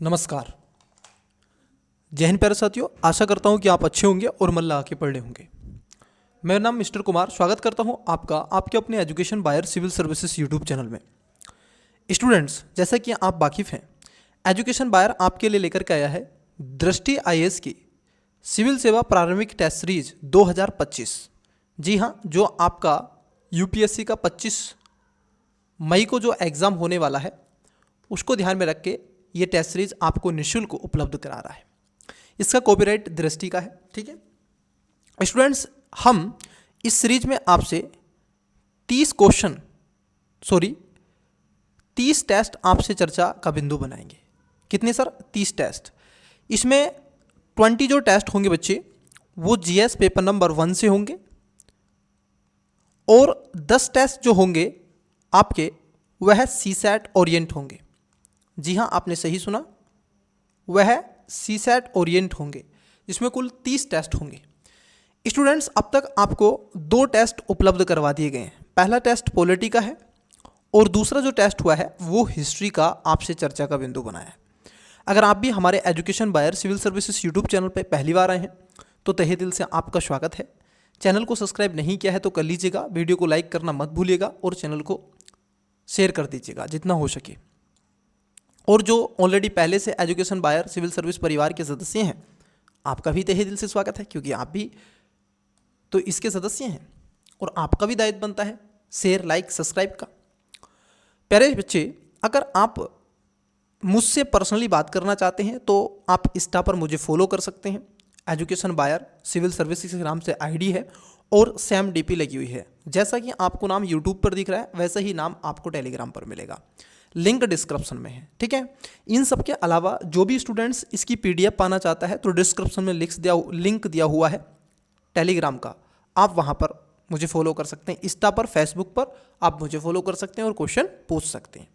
नमस्कार। जय हिंद प्यारे साथियों, आशा करता हूँ कि आप अच्छे होंगे और मन लगा के पढ़ रहे होंगे। मेरा नाम मिस्टर कुमार, स्वागत करता हूँ आपका आपके अपने education buyer civil services YouTube channel में। स्टूडेंट्स, जैसा कि आप वाकिफ़ हैं, एजुकेशन बायर आपके लिए लेकर के आया है दृष्टि आईएएस की सिविल सेवा प्रारंभिक टेस्ट सीरीज 2025। जी हाँ, जो आपका यूपीएससी का 25 मई को जो एग्ज़ाम होने वाला है उसको ध्यान में रख के ये टेस्ट सीरीज आपको निःशुल्क उपलब्ध करा रहा है। इसका कॉपीराइट दृष्टि का है। ठीक है स्टूडेंट्स, हम इस सीरीज में आपसे 30 टेस्ट आपसे चर्चा का बिंदु बनाएंगे। कितने सर? 30 टेस्ट। इसमें 20 जो टेस्ट होंगे बच्चे वो जीएस पेपर नंबर 1 से होंगे और 10 टेस्ट जो होंगे आपके वह सीसैट ओरिएंट होंगे। जी हाँ, आपने सही सुना, वह सीसैट ओरिएंट होंगे, जिसमें कुल 30 टेस्ट होंगे। स्टूडेंट्स, अब तक आपको 2 टेस्ट उपलब्ध करवा दिए गए हैं। पहला टेस्ट पॉलिटी का है और दूसरा जो टेस्ट हुआ है वो हिस्ट्री का आपसे चर्चा का बिंदु बना है। अगर आप भी हमारे education buyer civil services YouTube channel पर पहली बार आए हैं तो तहे दिल से आपका स्वागत है। चैनल को सब्सक्राइब नहीं किया है तो कर लीजिएगा, वीडियो को लाइक करना मत भूलिएगा और चैनल को शेयर कर दीजिएगा जितना हो सके। और जो ऑलरेडी पहले से एजुकेशन बायर सिविल सर्विस परिवार के सदस्य हैं, आपका भी तहे दिल से स्वागत है, क्योंकि आप भी तो इसके सदस्य हैं और आपका भी दायित्व बनता है शेयर, लाइक, सब्सक्राइब का। प्यारे बच्चे, अगर आप मुझसे पर्सनली बात करना चाहते हैं तो आप इंस्टा पर मुझे फॉलो कर सकते हैं। एजुकेशन बायर सिविल सर्विसेज के नाम से आईडी है और सेम डीपी लगी हुई है। जैसा कि आपको नाम यूट्यूब पर दिख रहा है वैसा ही नाम आपको टेलीग्राम पर मिलेगा, लिंक डिस्क्रिप्शन में है। ठीक है, इन सब के अलावा जो भी स्टूडेंट्स इसकी पीडीएफ पाना चाहता है तो डिस्क्रिप्शन में लिंक दिया हुआ है टेलीग्राम का, आप वहाँ पर मुझे फॉलो कर सकते हैं। इंस्टा पर, फेसबुक पर आप मुझे फॉलो कर सकते हैं और क्वेश्चन पूछ सकते हैं।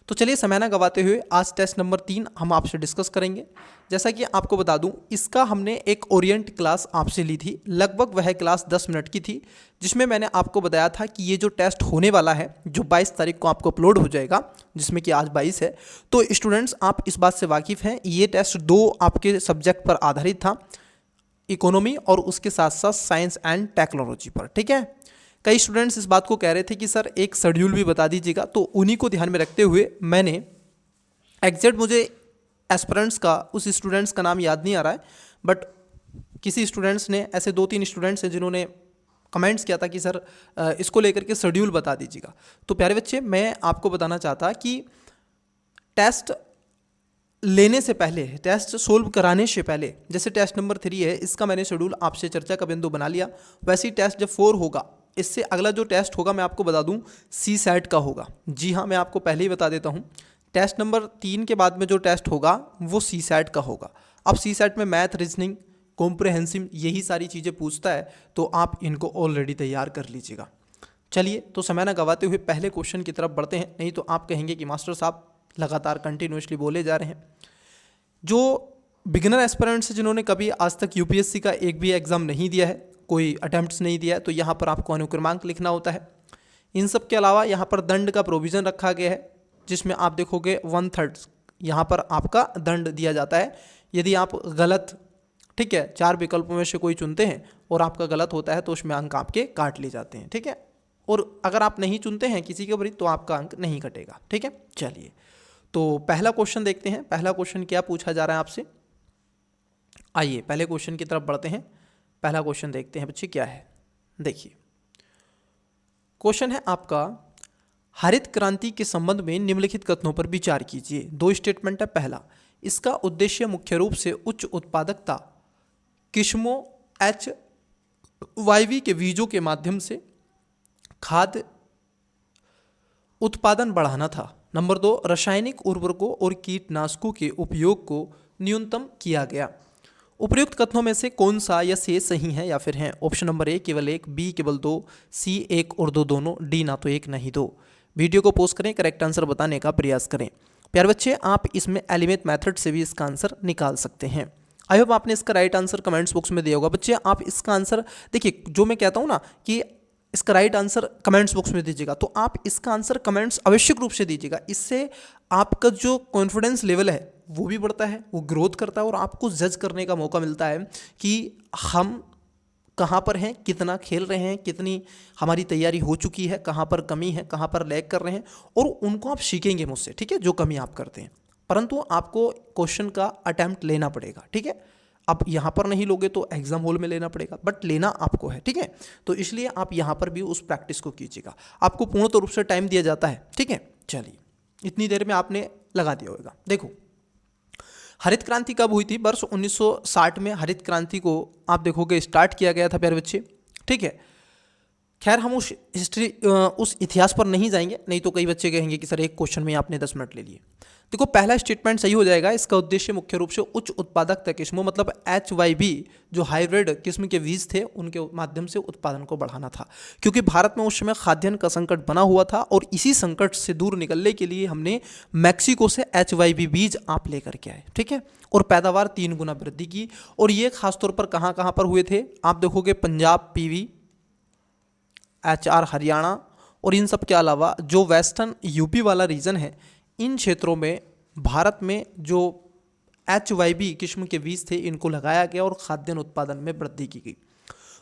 तो चलिए समय ना गवाते हुए आज टेस्ट नंबर 3 हम आपसे डिस्कस करेंगे। जैसा कि आपको बता दूं, इसका हमने एक ओरिएंट क्लास आपसे ली थी, लगभग वह क्लास 10 मिनट की थी, जिसमें मैंने आपको बताया था कि ये जो टेस्ट होने वाला है जो 22 तारीख को आपको अपलोड हो जाएगा, जिसमें कि आज 22 है। तो स्टूडेंट्स, आप इस बात से वाकिफ़ हैं, ये टेस्ट 2 आपके सब्जेक्ट पर आधारित था, इकोनॉमी और उसके साथ साथ साइंस एंड टेक्नोलॉजी पर। ठीक है, कई स्टूडेंट्स इस बात को कह रहे थे कि सर एक शेड्यूल भी बता दीजिएगा, तो उन्हीं को ध्यान में रखते हुए मैंने एग्जैक्ट, मुझे एस्पिरेंट्स का उस स्टूडेंट्स का नाम याद नहीं आ रहा है, बट किसी स्टूडेंट्स ने, ऐसे 2-3 स्टूडेंट्स हैं जिन्होंने कमेंट्स किया था कि सर इसको लेकर के शेड्यूल बता दीजिएगा। तो प्यारे बच्चे, मैं आपको बताना चाहता कि टेस्ट लेने से पहले, टेस्ट सोल्व कराने से पहले, जैसे टेस्ट नंबर 3 है, इसका मैंने शेड्यूल आपसे चर्चा का बिंदु बना लिया। वैसे ही टेस्ट जब 4 होगा, इससे अगला जो टेस्ट होगा मैं आपको बता दूं सीसैट का होगा। जी हाँ, मैं आपको पहले ही बता देता हूं, टेस्ट नंबर 3 के बाद में जो टेस्ट होगा वो सीसैट का होगा। अब सीसैट में मैथ, रीजनिंग, कॉम्प्रहेंसिव यही सारी चीज़ें पूछता है, तो आप इनको ऑलरेडी तैयार कर लीजिएगा। चलिए, तो समय ना गवाते हुए पहले क्वेश्चन की तरफ बढ़ते हैं, नहीं तो आप कहेंगे कि मास्टर साहब लगातार कंटिन्यूसली बोले जा रहे हैं। जो बिगिनर एस्पिरेंट्स जिन्होंने कभी आज तक यूपीएससी का एक भी एग्ज़ाम नहीं दिया है, कोई अटैम्प्ट्स नहीं दिया है, तो यहाँ पर आपको अनुक्रमांक लिखना होता है। इन सब के अलावा यहाँ पर दंड का प्रोविज़न रखा गया है, जिसमें आप देखोगे 1/3 यहाँ पर आपका दंड दिया जाता है यदि आप गलत, ठीक है, 4 विकल्पों में से कोई चुनते हैं और आपका गलत होता है तो उसमें अंक आपके काट लिए जाते हैं। ठीक है, और अगर आप नहीं चुनते हैं किसी के विपरीत तो आपका अंक नहीं कटेगा। ठीक है, चलिए तो पहला क्वेश्चन देखते हैं। पहला क्वेश्चन क्या पूछा जा रहा है आपसे, आइए पहले क्वेश्चन की तरफ बढ़ते हैं। पहला क्वेश्चन देखते हैं बच्चे क्या है। देखिए, क्वेश्चन है आपका, हरित क्रांति के संबंध में निम्नलिखित कथनों पर विचार कीजिए। 2 स्टेटमेंट है। पहला, इसका उद्देश्य मुख्य रूप से उच्च उत्पादकता किस्मों HYV के बीजों के माध्यम से खाद्य उत्पादन बढ़ाना था। नंबर 2, रासायनिक उर्वरकों और कीटनाशकों के उपयोग को न्यूनतम किया गया। उपयुक्त कथनों में से कौन सा या से सही है या फिर हैं? ऑप्शन नंबर ए केवल 1, बी केवल 2, सी 1 और 2 दोनों, डी ना तो 1 नहीं 2। वीडियो को पॉज करें, करेक्ट आंसर बताने का प्रयास करें। प्यारे बच्चे, आप इसमें एलिमेंट मेथड से भी इसका आंसर निकाल सकते हैं। आई होप आपने इसका राइट आंसर कमेंट्स बॉक्स में दिया होगा। बच्चे, आप इसका आंसर देखिए, जो मैं कहता हूँ ना कि इसका राइट आंसर कमेंट्स बॉक्स में दीजिएगा, तो आप इसका आंसर कमेंट्स आवश्यक रूप से दीजिएगा। इससे आपका जो कॉन्फिडेंस लेवल है वो भी बढ़ता है, वो ग्रोथ करता है और आपको जज करने का मौका मिलता है कि हम कहाँ पर हैं, कितना खेल रहे हैं, कितनी हमारी तैयारी हो चुकी है, कहाँ पर कमी है, कहाँ पर लैग कर रहे हैं, और उनको आप सीखेंगे मुझसे, ठीक है, जो कमी आप करते हैं। परंतु आपको क्वेश्चन का अटेम्प्ट लेना पड़ेगा, ठीक है। अब यहाँ पर नहीं लोगे तो एग्जाम हॉल में लेना पड़ेगा, बट लेना आपको है, ठीक है। तो इसलिए आप यहाँ पर भी उस प्रैक्टिस को कीजिएगा, आपको पूर्ण रूप से टाइम दिया जाता है, ठीक है। चलिए, इतनी देर में आपने लगा दिया होगा। देखो, हरित क्रांति कब हुई थी? वर्ष 1960 में हरित क्रांति को आप देखोगे स्टार्ट किया गया था प्यारे बच्चे, ठीक है। खैर, हम उस हिस्ट्री उस इतिहास पर नहीं जाएंगे, नहीं तो कई बच्चे कहेंगे कि सर एक क्वेश्चन में आपने 10 मिनट ले लिए। देखो, पहला स्टेटमेंट सही हो जाएगा। इसका उद्देश्य मुख्य रूप से उच्च उत्पादकता किस्मों मतलब HYB जो हाइब्रिड किस्म के बीज थे उनके माध्यम से उत्पादन को बढ़ाना था, क्योंकि भारत में उस समय खाद्यान्न का संकट बना हुआ था और इसी संकट से दूर निकलने के लिए हमने मैक्सिको से HYB बीज आप लेकर के आए, ठीक है, और पैदावार 3 गुना वृद्धि की। और ये खासतौर पर कहाँ कहाँ पर हुए थे? आप देखोगे पंजाब PV, HR हरियाणा, और इन सब के अलावा जो वेस्टर्न UP वाला रीजन है, इन क्षेत्रों में भारत में जो HYB किस्म के बीज थे इनको लगाया गया और खाद्यान्न उत्पादन में वृद्धि की गई।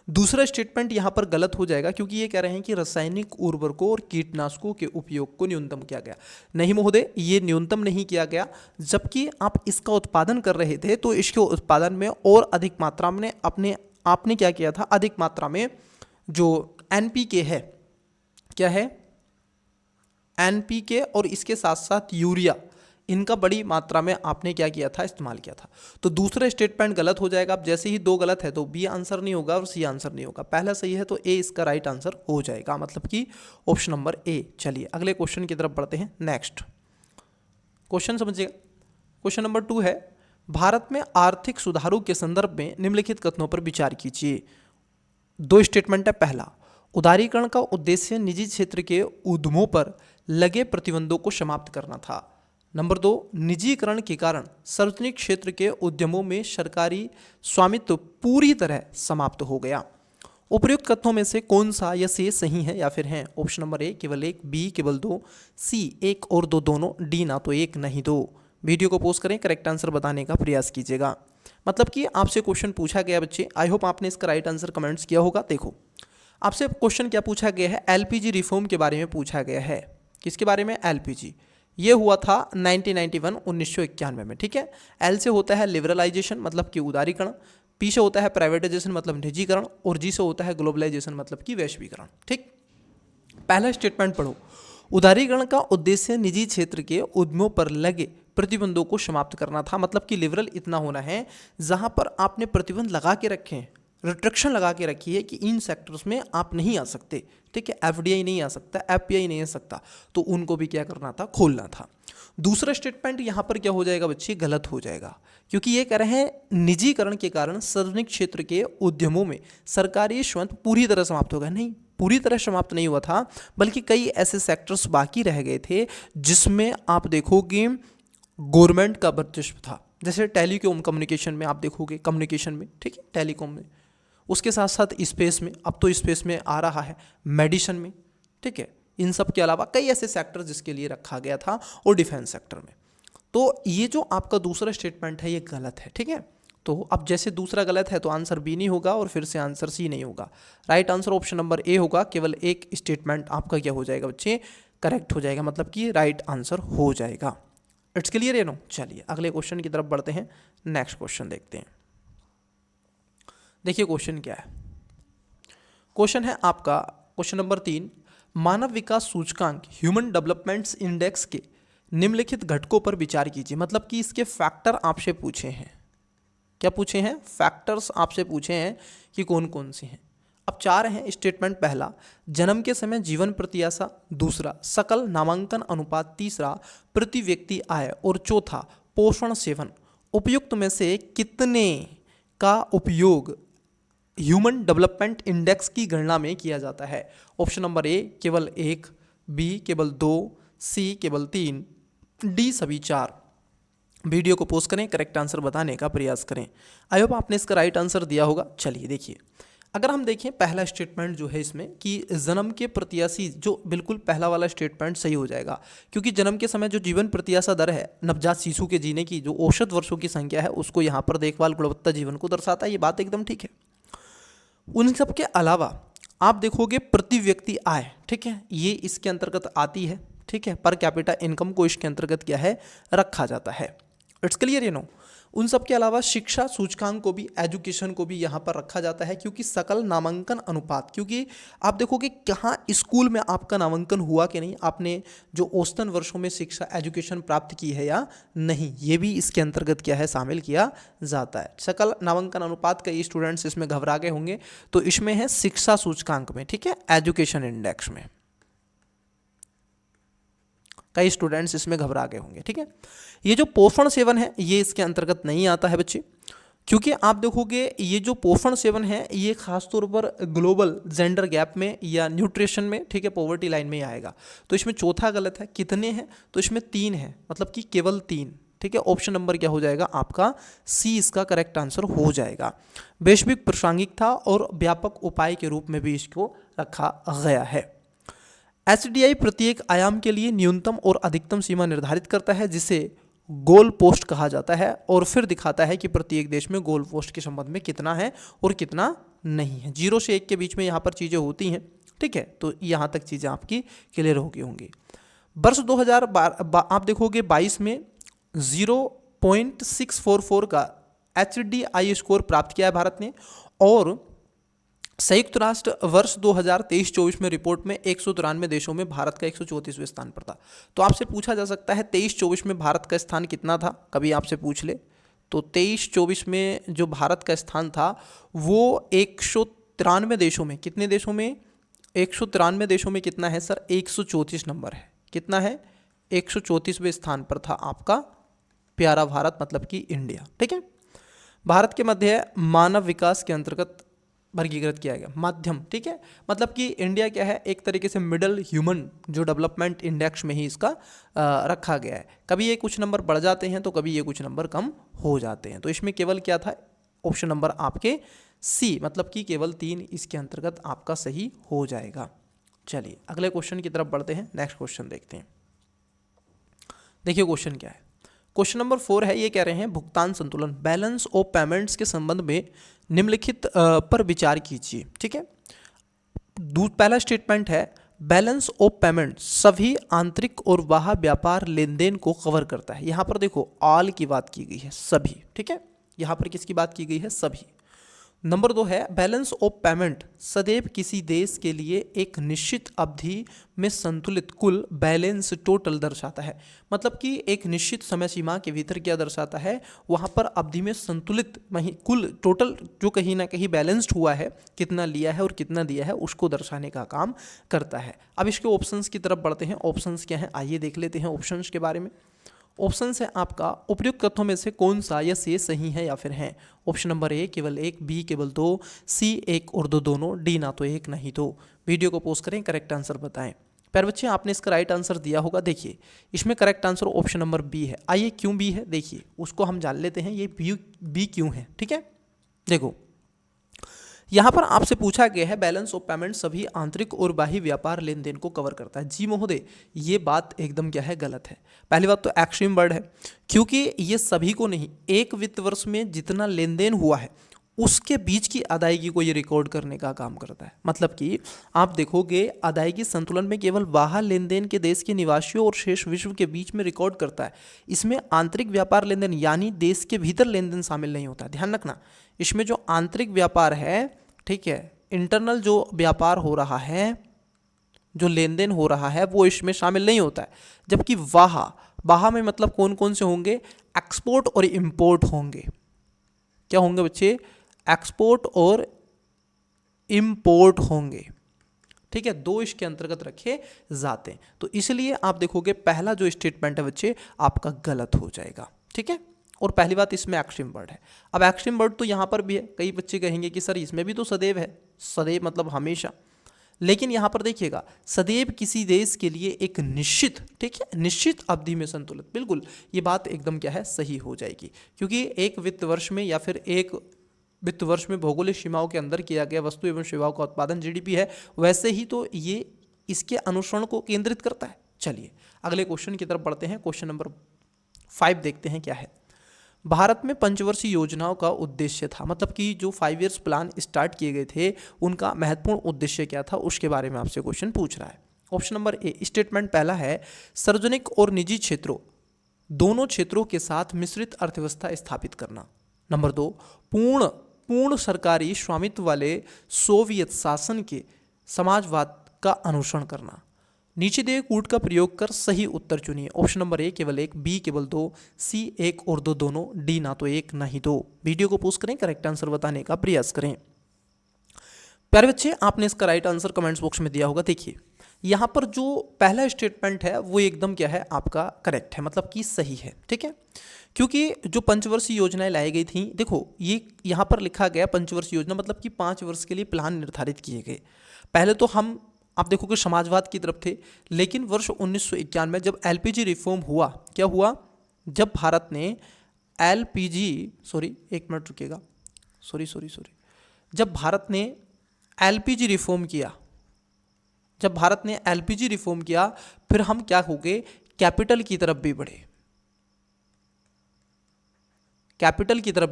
दूसरा स्टेटमेंट यहाँ पर गलत हो जाएगा, क्योंकि ये कह रहे हैं कि रासायनिक उर्वरकों और कीटनाशकों के उपयोग को न्यूनतम किया गया। नहीं महोदय, ये न्यूनतम नहीं किया गया, जबकि आप इसका उत्पादन कर रहे थे तो इसके उत्पादन में और अधिक मात्रा में आपने क्या किया था? अधिक मात्रा में जो NPK है, क्या है? NPK, और इसके साथ साथ यूरिया, इनका बड़ी मात्रा में आपने क्या किया था? इस्तेमाल किया था। तो दूसरा स्टेटमेंट गलत हो जाएगा। अब जैसे ही 2 गलत है तो B आंसर नहीं होगा और C आंसर नहीं होगा। पहला सही है तो A इसका राइट आंसर हो जाएगा, मतलब कि ऑप्शन नंबर A। चलिए अगले क्वेश्चन की तरफ बढ़ते हैं। नेक्स्ट क्वेश्चन समझिएगा। क्वेश्चन नंबर 2 है, भारत में आर्थिक सुधारों के संदर्भ में निम्नलिखित कथनों पर विचार कीजिए। 2 स्टेटमेंट है। पहला, उदारीकरण का उद्देश्य निजी क्षेत्र के उद्यमों पर लगे प्रतिबंधों को समाप्त करना था। नंबर 2, निजीकरण के कारण सार्वजनिक क्षेत्र के उद्यमों में सरकारी स्वामित्व पूरी तरह समाप्त हो गया। उपयुक्त कथनों में से कौन सा या से सही है या फिर हैं? ऑप्शन नंबर A केवल 1, B केवल 2, C 1 और 2 दोनों, D ना तो 1 नहीं 2। वीडियो को पॉज करें, करेक्ट आंसर बताने का प्रयास कीजिएगा। मतलब कि आपसे क्वेश्चन पूछा गया बच्चे, आई होप आपने इसका राइट आंसर कमेंट्स किया होगा। देखो, आपसे क्वेश्चन क्या पूछा गया है? LPG रिफॉर्म के बारे में पूछा गया है। किसके बारे में? LPG। ये हुआ था 1991 में, ठीक है। L से होता है लिबरलाइजेशन मतलब कि उदारीकरण, P से होता है प्राइवेटाइजेशन मतलब निजीकरण, और G से होता है ग्लोबलाइजेशन मतलब कि वैश्वीकरण, ठीक। पहला स्टेटमेंट पढ़ो। उदारीकरण का उद्देश्य निजी क्षेत्र के उद्यमों पर लगे प्रतिबंधों को समाप्त करना था, मतलब कि लिबरल इतना होना है जहां पर आपने प्रतिबंध लगा के रखे हैं, रिस्ट्रिक्शन लगा के रखी है कि इन सेक्टर्स में आप नहीं आ सकते, ठीक है। FDI नहीं आ सकता, FPI नहीं आ सकता, तो उनको भी क्या करना था? खोलना था। दूसरा स्टेटमेंट यहाँ पर क्या हो जाएगा बच्चे? गलत हो जाएगा, क्योंकि ये कह रहे हैं निजीकरण के कारण सार्वजनिक क्षेत्र के उद्यमों में सरकारी स्वामित्व पूरी तरह समाप्त हो गया। नहीं, पूरी तरह समाप्त नहीं हुआ था, बल्कि कई ऐसे सेक्टर्स बाकी रह गए थे जिसमें आप देखोगे गवर्नमेंट का वर्चस्व था। जैसे टेलीकॉम कम्युनिकेशन में आप देखोगे, कम्युनिकेशन में, ठीक है, टेलीकॉम में, उसके साथ साथ स्पेस में, अब तो स्पेस में आ रहा है, मेडिसिन में, ठीक है। इन सब के अलावा कई ऐसे सेक्टर जिसके लिए रखा गया था, और डिफेंस सेक्टर में। तो ये जो आपका दूसरा स्टेटमेंट है ये गलत है, ठीक है। तो अब जैसे दूसरा गलत है तो आंसर B नहीं होगा और फिर से आंसर C नहीं होगा। Right answer option number A होगा। केवल एक स्टेटमेंट आपका क्या हो जाएगा बच्चे? करेक्ट हो जाएगा, मतलब कि राइट आंसर हो जाएगा। इट्स क्लियर है नो? चलिए अगले क्वेश्चन की तरफ बढ़ते हैं। नेक्स्ट क्वेश्चन देखते हैं। देखिए क्वेश्चन क्या है। क्वेश्चन है आपका क्वेश्चन नंबर 3, मानव विकास सूचकांक ह्यूमन डेवलपमेंट्स इंडेक्स के निम्नलिखित घटकों पर विचार कीजिए। मतलब कि इसके फैक्टर आपसे पूछे हैं। क्या पूछे हैं? फैक्टर्स आपसे पूछे हैं कि कौन कौन से हैं। अब 4 हैं स्टेटमेंट। पहला, जन्म के समय जीवन प्रत्याशा। दूसरा, सकल नामांकन अनुपात। तीसरा, प्रति व्यक्ति आय। और चौथा, पोषण सेवन। उपयुक्त में से कितने का उपयोग ह्यूमन डेवलपमेंट इंडेक्स की गणना में किया जाता है? ऑप्शन नंबर A केवल 1, B केवल 2, C केवल 3, D सभी 4। वीडियो को पॉज करें, करेक्ट आंसर बताने का प्रयास करें। आई होप आपने इसका राइट आंसर दिया होगा। चलिए देखिए, अगर हम देखें पहला स्टेटमेंट जो है इसमें कि जन्म के प्रत्याशी, जो बिल्कुल पहला वाला स्टेटमेंट सही हो जाएगा, क्योंकि जन्म के समय जो जीवन प्रत्याशा दर है नवजात शिशु के जीने की, जो औसत वर्षों की संख्या है, उसको यहाँ पर देखभाल गुणवत्ता जीवन को दर्शाता है। ये बात एकदम ठीक है। उन सब के अलावा आप देखोगे प्रति व्यक्ति आय, ठीक है, ये इसके अंतर्गत आती है, ठीक है। पर कैपिटा इनकम को इसके अंतर्गत क्या है, रखा जाता है। It's clear, you know. उन सब के अलावा शिक्षा सूचकांक को भी, एजुकेशन को भी यहाँ पर रखा जाता है, क्योंकि सकल नामांकन अनुपात, क्योंकि आप देखोगे कहाँ स्कूल में आपका नामांकन हुआ कि नहीं, आपने जो औसतन वर्षों में शिक्षा एजुकेशन प्राप्त की है या नहीं, ये भी इसके अंतर्गत क्या है, शामिल किया जाता है। सकल नामांकन अनुपात, कई स्टूडेंट्स इसमें घबरा गए होंगे, तो इसमें है शिक्षा सूचकांक में, ठीक है, एजुकेशन इंडेक्स में। कई स्टूडेंट्स इसमें घबरा गए होंगे, ठीक है। ये जो पोषण सेवन है ये इसके अंतर्गत नहीं आता है बच्चे, क्योंकि आप देखोगे ये जो पोषण सेवन है ये खासतौर पर ग्लोबल जेंडर गैप में या न्यूट्रिशन में, ठीक है, पॉवर्टी लाइन में ही आएगा। तो इसमें चौथा गलत है। कितने हैं, तो इसमें 3 है, मतलब कि केवल 3, ठीक है। ऑप्शन नंबर क्या हो जाएगा आपका, सी इसका करेक्ट आंसर हो जाएगा। वैश्विक प्रासंगिकता और व्यापक उपाय के रूप में भी इसको रखा गया है। एसडीआई प्रत्येक आयाम के लिए न्यूनतम और अधिकतम सीमा निर्धारित करता है, जिसे गोल पोस्ट कहा जाता है, और फिर दिखाता है कि प्रत्येक देश में गोल पोस्ट के संबंध में कितना है और कितना नहीं है। 0 से 1 के बीच में यहाँ पर चीज़ें होती हैं, ठीक है। तो यहाँ तक चीज़ें आपकी क्लियर हो गई होंगी। वर्ष 2012 आप देखोगे 22 में 0.644 का HDI स्कोर प्राप्त किया है भारत ने, और संयुक्त राष्ट्र वर्ष 2023-24 में रिपोर्ट में 193 देशों में भारत का 134वें स्थान पर था। तो आपसे पूछा जा सकता है 23-24 में भारत का स्थान कितना था, कभी आपसे पूछ ले, तो 23-24 में जो भारत का स्थान था वो 193 देशों में, कितने देशों में, 193 देशों में कितना है सर, 134 नंबर है। कितना है, 134वें स्थान पर था आपका प्यारा भारत, मतलब कि इंडिया, ठीक है। भारत के मध्य मानव विकास के अंतर्गत वर्गीकृत किया गया, माध्यम, ठीक है, मतलब कि इंडिया क्या है, एक तरीके से मिडल ह्यूमन जो डेवलपमेंट इंडेक्स में ही इसका रखा गया है। कभी ये कुछ नंबर बढ़ जाते हैं तो कभी ये कुछ नंबर कम हो जाते हैं। तो इसमें केवल क्या था, ऑप्शन नंबर आपके सी, मतलब कि केवल 3 इसके अंतर्गत आपका सही हो जाएगा। चलिए अगले क्वेश्चन की तरफ बढ़ते हैं, नेक्स्ट क्वेश्चन देखते हैं। देखिए क्वेश्चन क्या है, क्वेश्चन नंबर 4 है, ये कह रहे हैं भुगतान संतुलन, बैलेंस ऑफ पेमेंट्स के संबंध में निम्नलिखित पर विचार कीजिए, ठीक है। पहला स्टेटमेंट है बैलेंस ऑफ पेमेंट सभी आंतरिक और बाह्य व्यापार लेन देन को कवर करता है। यहाँ पर देखो ऑल की बात की गई है, सभी, ठीक है। यहाँ पर किसकी बात की गई है, सभी। नंबर 2 है बैलेंस ऑफ पेमेंट सदैव किसी देश के लिए एक निश्चित अवधि में संतुलित कुल बैलेंस टोटल दर्शाता है, मतलब कि एक निश्चित समय सीमा के भीतर क्या दर्शाता है, वहाँ पर अवधि में संतुलित कुल टोटल जो कहीं ना कहीं बैलेंस्ड हुआ है, कितना लिया है और कितना दिया है, उसको दर्शाने का काम करता है। अब इसके ऑप्शंस की तरफ बढ़ते हैं। ऑप्शंस क्या हैं, आइए देख लेते हैं ऑप्शंस के बारे में। ऑप्शन है आपका उपयुक्त कथनों में से कौन सा या से सही है या फिर है। ऑप्शन नंबर ए केवल 1, बी केवल 2, सी 1 और 2 दोनों, डी ना तो 1 नहीं 2। वीडियो को पॉज करें, करेक्ट आंसर बताएं। पर बच्चे आपने इसका राइट आंसर दिया होगा। देखिए इसमें correct answer option number B है। आइए क्यों बी है, देखिए उसको हम जान लेते हैं, ये बी क्यों है, ठीक है। देखो यहाँ पर आपसे पूछा गया है बैलेंस ऑफ पेमेंट सभी आंतरिक और बाह्य व्यापार लेन देन को कवर करता है। जी महोदय, ये बात एकदम क्या है, गलत है। पहली बात तो एक्सट्रीम वर्ड है, क्योंकि ये सभी को नहीं, एक वित्त वर्ष में जितना लेन देन हुआ है उसके बीच की अदायगी को ये रिकॉर्ड करने का काम करता है। मतलब कि आप देखोगे अदायगी संतुलन में केवल बाहर लेन देन के देश के निवासियों और शेष विश्व के बीच में रिकॉर्ड करता है। इसमें आंतरिक व्यापार लेन देन यानी देश के भीतर लेन देन शामिल नहीं होता। ध्यान रखना, इसमें जो आंतरिक व्यापार है, ठीक है, इंटरनल जो व्यापार हो रहा है, जो लेन देन हो रहा है, वो इसमें शामिल नहीं होता है। जबकि बाहा में मतलब कौन कौन से होंगे, एक्सपोर्ट और इंपोर्ट होंगे। क्या होंगे बच्चे, एक्सपोर्ट और इंपोर्ट होंगे, ठीक है, 2 इसके अंतर्गत रखे जाते हैं। तो इसलिए आप देखोगे पहला जो स्टेटमेंट है बच्चे आपका गलत हो जाएगा, ठीक है। और पहली बात इसमें एक्सट्रीम वर्ड है। अब एक्सट्रीम वर्ड तो यहाँ पर भी है। कई बच्चे कहेंगे कि सर इसमें भी तो सदैव है, सदैव मतलब हमेशा, लेकिन यहाँ पर देखिएगा सदैव किसी देश के लिए एक निश्चित, ठीक है, निश्चित अवधि में संतुलित, बिल्कुल ये बात एकदम क्या है, सही हो जाएगी। क्योंकि एक वित्त वर्ष में या फिर एक वित्त वर्ष में भौगोलिक सीमाओं के अंदर किया गया वस्तु एवं सेवाओं का उत्पादन जीडीपी है, वैसे ही तो ये इसके अनुसरण को केंद्रित करता है। चलिए अगले क्वेश्चन की तरफ बढ़ते हैं। क्वेश्चन नंबर 5 देखते हैं क्या है। भारत में पंचवर्षीय योजनाओं का उद्देश्य था, मतलब कि जो 5 ईयर्स प्लान स्टार्ट किए गए थे उनका महत्वपूर्ण उद्देश्य क्या था, उसके बारे में आपसे क्वेश्चन पूछ रहा है। ऑप्शन नंबर ए स्टेटमेंट पहला है, सार्वजनिक और निजी क्षेत्रों दोनों क्षेत्रों के साथ मिश्रित अर्थव्यवस्था स्थापित करना। नंबर 2, पूर्ण सरकारी स्वामित्व वाले सोवियत शासन के समाजवाद का अनुसरण करना। नीचे दिए कूट का प्रयोग कर सही उत्तर चुनिए। ऑप्शन नंबर ए केवल 1, बी केवल 2, सी 1 और 2 दोनों, डी ना तो 1 ना ही 2। वीडियो को पोस्ट करें, करेक्ट आंसर बताने का प्रयास करें। प्यारे बच्चे, आपने इसका राइट आंसर कमेंट्स बॉक्स में दिया होगा। देखिए यहाँ पर जो पहला स्टेटमेंट है वो एकदम क्या है, आपका करेक्ट है, मतलब कि सही है। ठीक है, क्योंकि जो पंचवर्षीय योजनाएं लाई गई थी, देखो ये यहाँ पर लिखा गया पंचवर्षीय योजना, मतलब कि 5 वर्ष के लिए प्लान निर्धारित किए गए। पहले तो आप देखोगे समाजवाद की तरफ थे, लेकिन वर्ष 1991 में जब एलपीजी रिफॉर्म हुआ, क्या हुआ, जब भारत ने एक मिनट रुकिएगा, जब भारत ने एलपीजी रिफॉर्म किया, फिर हम क्या हो गए, कैपिटल की तरफ भी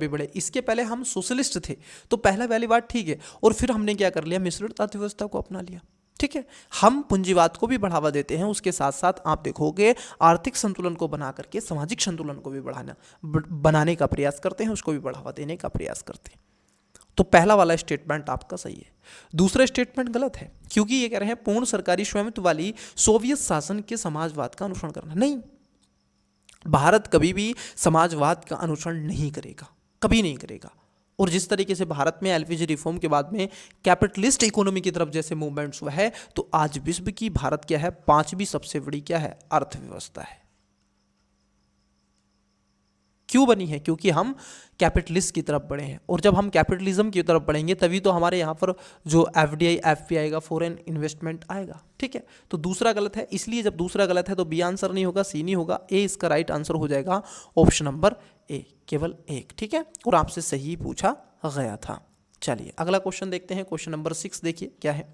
बढ़े। इसके पहले हम सोशलिस्ट थे, तो पहला वाली बात ठीक है, और फिर हमने क्या कर लिया, मिश्रित अर्थव्यवस्था को अपना लिया। ठीक है, हम पूंजीवाद को भी बढ़ावा देते हैं, उसके साथ साथ आप देखोगे आर्थिक संतुलन को बना करके सामाजिक संतुलन को भी बनाने का प्रयास करते हैं, उसको भी बढ़ावा देने का प्रयास करते हैं। तो पहला वाला स्टेटमेंट आपका सही है। दूसरा स्टेटमेंट गलत है, क्योंकि ये कह रहे हैं पूर्ण सरकारी स्वामित्व वाली सोवियत शासन के समाजवाद का अनुसरण करना। नहीं, भारत कभी भी समाजवाद का अनुसरण नहीं करेगा, कभी नहीं करेगा। और जिस तरीके से भारत में एलपीजी रिफॉर्म के बाद में कैपिटलिस्ट इकोनॉमी की तरफ जैसे मूवमेंट्स हुआ है, तो आज विश्व की भारत क्या है, 5वीं सबसे बड़ी क्या है, अर्थव्यवस्था है। क्यों बनी है, क्योंकि हम कैपिटलिस्ट की तरफ बढ़े हैं, और जब हम कैपिटलिज्म की तरफ बढ़ेंगे तभी तो हमारे यहाँ पर जो एफडीआई एफपीआई आएगा, फॉरेन इन्वेस्टमेंट आएगा। ठीक है, तो दूसरा गलत है, इसलिए जब दूसरा गलत है तो बी आंसर नहीं होगा, सी नहीं होगा, ए इसका राइट आंसर हो जाएगा ऑप्शन नंबर ए, केवल 1। ठीक है, और आपसे सही पूछा गया था। चलिए अगला क्वेश्चन देखते हैं। क्वेश्चन नंबर 6 देखिए क्या है।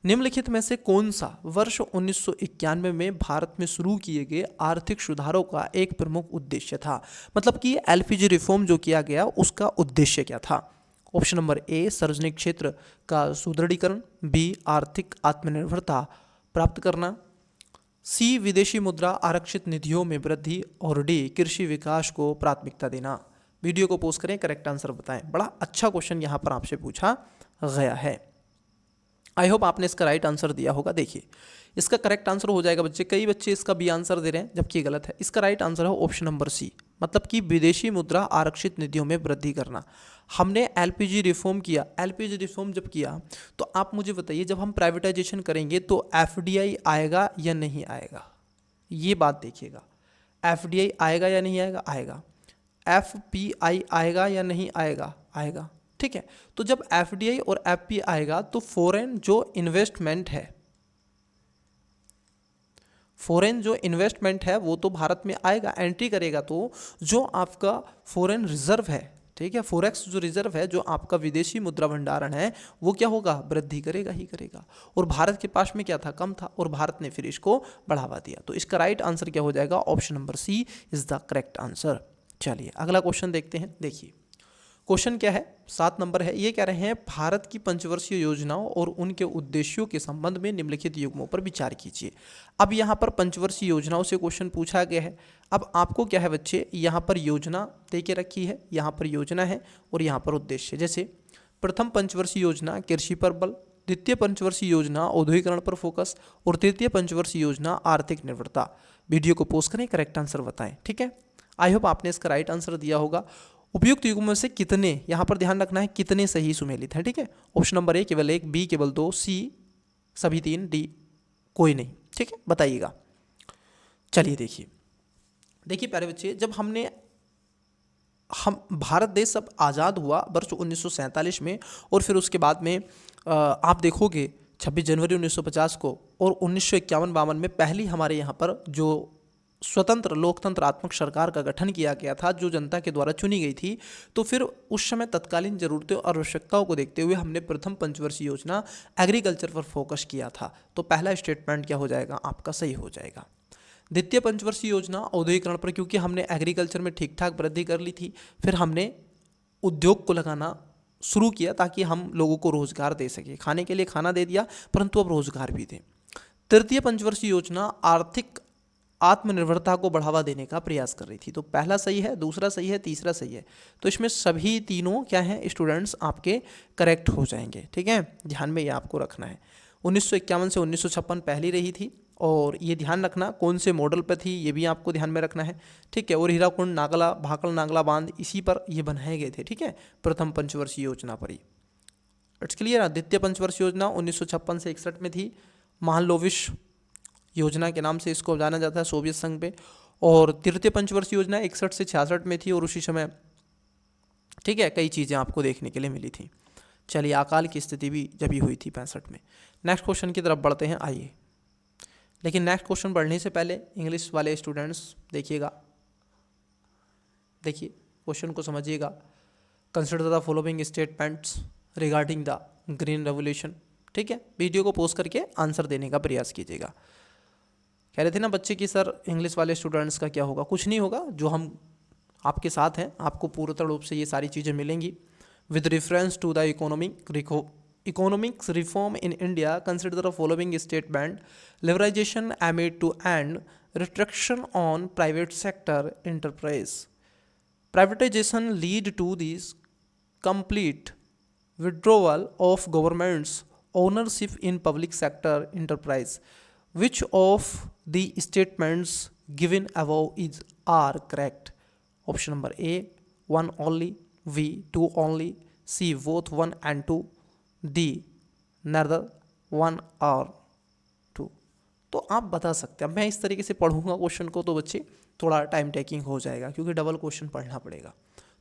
निम्नलिखित में से कौन सा वर्ष 1991 में भारत में शुरू किए गए आर्थिक सुधारों का एक प्रमुख उद्देश्य था, मतलब कि एलपीजी रिफॉर्म जो किया गया उसका उद्देश्य क्या था। ऑप्शन नंबर ए, सार्वजनिक क्षेत्र का सुदृढ़ीकरण, बी, आर्थिक आत्मनिर्भरता प्राप्त करना, सी, विदेशी मुद्रा आरक्षित निधियों में वृद्धि, और डी, कृषि विकास को प्राथमिकता देना। वीडियो को पोस्ट करें, करेक्ट आंसर बताएं। बड़ा अच्छा क्वेश्चन यहाँ पर आपसे पूछा गया है। आई होप आपने इसका राइट आंसर दिया होगा। देखिए इसका करेक्ट आंसर हो जाएगा बच्चे, कई बच्चे इसका बी आंसर दे रहे हैं जबकि गलत है। इसका राइट आंसर है ऑप्शन नंबर सी, मतलब कि विदेशी मुद्रा आरक्षित निधियों में वृद्धि करना। हमने एलपीजी रिफॉर्म किया, एलपीजी रिफॉर्म जब किया तो आप मुझे बताइए, जब हम प्राइवेटाइजेशन करेंगे तो एफडीआई आएगा या नहीं आएगा, ये बात देखिएगा। एफडीआई आएगा या नहीं आएगा, आएगा। एफपीआई आएगा या नहीं आएगा, आएगा। ठीक है, तो जब एफडीआई और एफपी आएगा तो फॉरेन जो इन्वेस्टमेंट है वो तो भारत में आएगा, एंट्री करेगा। तो जो आपका फॉरेन रिजर्व है, ठीक है, फॉरेक्स जो रिजर्व है, जो आपका विदेशी मुद्रा भंडारण है, वो क्या होगा, वृद्धि करेगा ही करेगा। और भारत के पास में क्या था, कम था, और भारत ने फिर इसको बढ़ावा दिया। तो इसका राइट आंसर क्या हो जाएगा, option number C is the correct answer. चलिए अगला क्वेश्चन देखते हैं। देखिए क्वेश्चन क्या है, 7 नंबर है। ये कह रहे हैं भारत की पंचवर्षीय योजनाओं और उनके उद्देश्यों के संबंध में निम्नलिखित युग्मों पर विचार कीजिए। अब यहाँ पर पंचवर्षीय योजनाओं से क्वेश्चन पूछा गया है। अब आपको क्या है बच्चे, यहाँ पर योजना दे के रखी है, यहाँ पर योजना है और यहाँ पर उद्देश्य। जैसे प्रथम पंचवर्षीय योजना कृषि पर बल, द्वितीय पंचवर्षीय योजना औद्योगिकरण पर फोकस, और तृतीय पंचवर्षीय योजना आर्थिक निर्भरता। वीडियो को पोस्ट करें, करेक्ट आंसर बताएं। ठीक है, आई होप आपने इसका राइट आंसर दिया होगा। उपयुक्त युग्मों से कितने, यहाँ पर ध्यान रखना है, कितने सही सुमेलित हैं। ठीक है, ऑप्शन नंबर ए केवल 1, बी केवल 2, सी सभी 3, डी कोई नहीं। ठीक है, बताइएगा। चलिए देखिए प्यारे बच्चे, जब हम भारत देश सब आज़ाद हुआ वर्ष 1947 में, और फिर उसके बाद में आप देखोगे 26 जनवरी 1950 को और 1951-52 में पहली हमारे यहाँ पर जो स्वतंत्र लोकतंत्रात्मक सरकार का गठन किया गया था जो जनता के द्वारा चुनी गई थी, तो फिर उस समय तत्कालीन जरूरतों और आवश्यकताओं को देखते हुए हमने प्रथम पंचवर्षीय योजना एग्रीकल्चर पर फोकस किया था। तो पहला स्टेटमेंट क्या हो जाएगा आपका, सही हो जाएगा। द्वितीय पंचवर्षीय योजना औद्योगिकरण पर, क्योंकि हमने एग्रीकल्चर में ठीक ठाक वृद्धि कर ली थी, फिर हमने उद्योग को लगाना शुरू किया ताकि हम लोगों को रोजगार दे सके, खाने के लिए खाना दे दिया परंतु अब रोजगार भी दें। तृतीय पंचवर्षीय योजना आर्थिक आत्मनिर्भरता को बढ़ावा देने का प्रयास कर रही थी। तो पहला सही है, दूसरा सही है, तीसरा सही है। तो इसमें सभी तीनों क्या हैं स्टूडेंट्स आपके करेक्ट हो जाएंगे। ठीक है, ध्यान में ये आपको रखना है। 1951 से 1956 पहली रही थी, और ये ध्यान रखना कौन से मॉडल पर थी ये भी आपको ध्यान में रखना है। ठीक है, और हीराकुंड नागला भाकल नागला बांध इसी पर ये बनाए गए थे। ठीक है, प्रथम पंचवर्षीय योजना पर ही। It's clear. द्वितीय पंचवर्षीय योजना 1956 से 61 में थी, महालनोबिस योजना के नाम से इसको जाना जाता है सोवियत संघ पे। और तृतीय पंचवर्षीय योजना 61 से 66 में थी, और उसी समय ठीक है कई चीज़ें आपको देखने के लिए मिली थी। चलिए, अकाल की स्थिति भी जब ही हुई थी 65 में। नेक्स्ट क्वेश्चन की तरफ बढ़ते हैं, आइए। लेकिन नेक्स्ट क्वेश्चन बढ़ने से पहले इंग्लिश वाले स्टूडेंट्स देखिएगा, देखिए क्वेश्चन को समझिएगा। Consider the following statements regarding the green revolution. ठीक है, वीडियो को पॉज करके आंसर देने का प्रयास कीजिएगा। कह रहे थे ना बच्चे कि सर इंग्लिश वाले स्टूडेंट्स का क्या होगा, कुछ नहीं होगा, जो हम आपके साथ हैं आपको पूर्णतः रूप से ये सारी चीज़ें मिलेंगी। With reference to the economics reform in India consider the following statement liberalisation aimed to end restriction on private sector enterprise. Privatisation lead to this complete withdrawal of government's ownership in public sector enterprise. Which of the statements given above are correct? Option number A, one only, B, two only, C, both one and two, D, neither one or two. तो आप बता सकते हैं। मैं इस तरीके से पढ़ूंगा क्वेश्चन को तो बच्चे थोड़ा टाइम टेकिंग हो जाएगा, क्योंकि डबल क्वेश्चन पढ़ना पड़ेगा।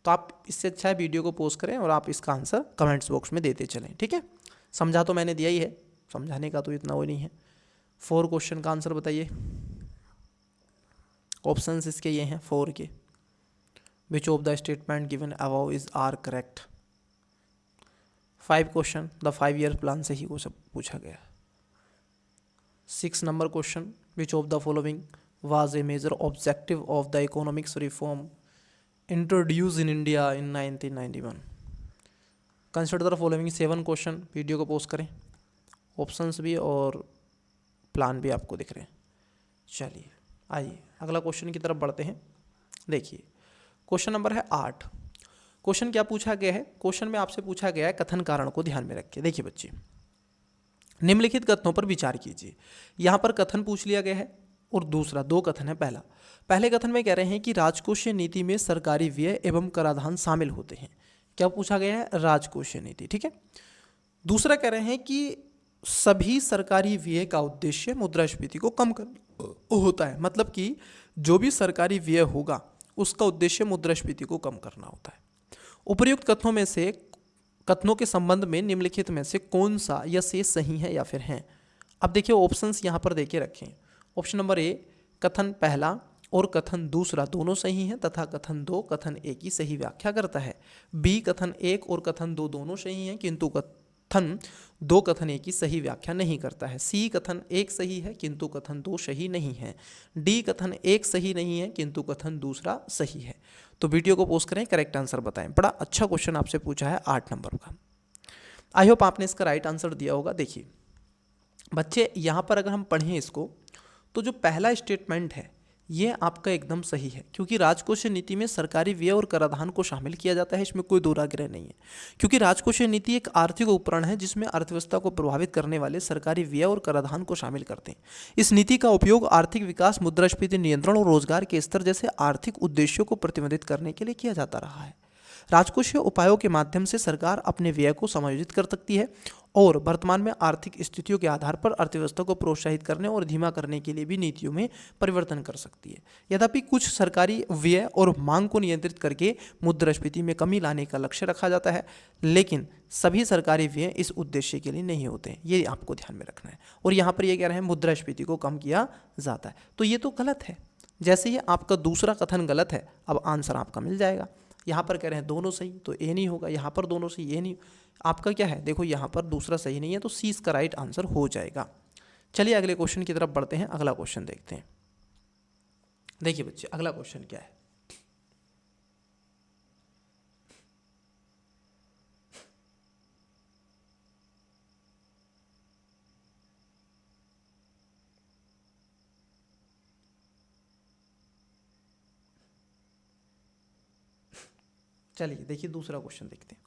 तो आप इससे अच्छा है वीडियो को पॉज करें और आप इसका आंसर कमेंट्स बॉक्स में देते चलें। ठीक है, समझा तो मैंने दिया ही है, समझाने का तो इतना वो नहीं है। 4 क्वेश्चन का आंसर बताइए। ऑप्शंस इसके ये हैं 4 के। Which of the statement given above is are correct. 5 question the 5 year plan से ही वो सब पूछा गया। 6 number question which of the following was a major objective of the economics reform introduced in India in 1991. Consider the following 7 question. Video को post करें, options भी और प्लान भी आपको दिख रहे हैं। चलिए आइए अगला क्वेश्चन की तरफ बढ़ते हैं। देखिए क्वेश्चन नंबर है 8। क्वेश्चन क्या पूछा गया है, क्वेश्चन में आपसे पूछा गया है कथन कारण को ध्यान में रखिए। देखिए बच्चे, निम्नलिखित कथनों पर विचार कीजिए। यहाँ पर कथन पूछ लिया गया है और दूसरा 2 कथन है। पहले कथन में कह रहे हैं कि राजकोषीय नीति में सरकारी व्यय एवं कराधान शामिल होते हैं। क्या पूछा गया है, राजकोषीय नीति। ठीक है, दूसरा कह रहे हैं कि सभी सरकारी व्यय का उद्देश्य मुद्रास्फीति को कम कर होता है। मतलब कि जो भी सरकारी व्यय होगा उसका उद्देश्य मुद्रास्फीति को कम करना होता है। उपर्युक्त कथनों के संबंध में निम्नलिखित में से कौन सा या से सही है या फिर हैं। अब देखिए ऑप्शंस यहाँ पर देके रखें। ऑप्शन नंबर ए कथन पहला और कथन दूसरा दोनों सही हैं तथा कथन 2 कथन 1 की सही व्याख्या करता है। बी कथन 1 और कथन 2 दोनों सही हैं किंतु कथन 2 कथन 1 की सही व्याख्या नहीं करता है। सी कथन 1 सही है किंतु कथन 2 सही नहीं है। डी कथन 1 सही नहीं है किंतु कथन दूसरा सही है। तो वीडियो को पोस्ट करें, करेक्ट आंसर बताएं। बड़ा अच्छा क्वेश्चन आपसे पूछा है 8 नंबर का। आई होप आपने इसका राइट आंसर दिया होगा। देखिए बच्चे, यहाँ पर अगर हम पढ़ें इसको तो जो पहला स्टेटमेंट है ये आपका एकदम सही है, क्योंकि राजकोषीय नीति में सरकारी व्यय और कराधान को शामिल किया जाता है। इसमें कोई दो राय नहीं है, क्योंकि राजकोषीय नीति एक आर्थिक उपकरण है जिसमें अर्थव्यवस्था को प्रभावित करने वाले सरकारी व्यय और कराधान को शामिल करते हैं। इस नीति का उपयोग आर्थिक विकास, मुद्रास्फीति नियंत्रण और रोजगार के स्तर जैसे आर्थिक उद्देश्यों को प्रतिबंधित करने के लिए किया जाता रहा है। राजकोषीय उपायों के माध्यम से सरकार अपने व्यय को समायोजित कर सकती है और वर्तमान में आर्थिक स्थितियों के आधार पर अर्थव्यवस्था को प्रोत्साहित करने और धीमा करने के लिए भी नीतियों में परिवर्तन कर सकती है। यद्यपि कुछ सरकारी व्यय और मांग को नियंत्रित करके मुद्रास्फीति में कमी लाने का लक्ष्य रखा जाता है, लेकिन सभी सरकारी व्यय इस उद्देश्य के लिए नहीं होते हैं। ये आपको ध्यान में रखना है। और यहाँ पर ये कह रहे हैं मुद्रास्फीति को कम किया जाता है, तो ये तो गलत है। जैसे ही आपका दूसरा कथन गलत है, अब आंसर आपका मिल जाएगा। यहाँ पर कह रहे हैं दोनों सही, तो ए नहीं होगा, यहाँ पर दोनों सही, ए नहीं, आपका क्या है, देखो यहाँ पर दूसरा सही नहीं है, तो सी इसका राइट आंसर हो जाएगा। चलिए अगले क्वेश्चन की तरफ बढ़ते हैं, अगला क्वेश्चन देखते हैं। देखिए बच्चे, अगला क्वेश्चन क्या है। चलिए देखिए दूसरा क्वेश्चन देखते हैं।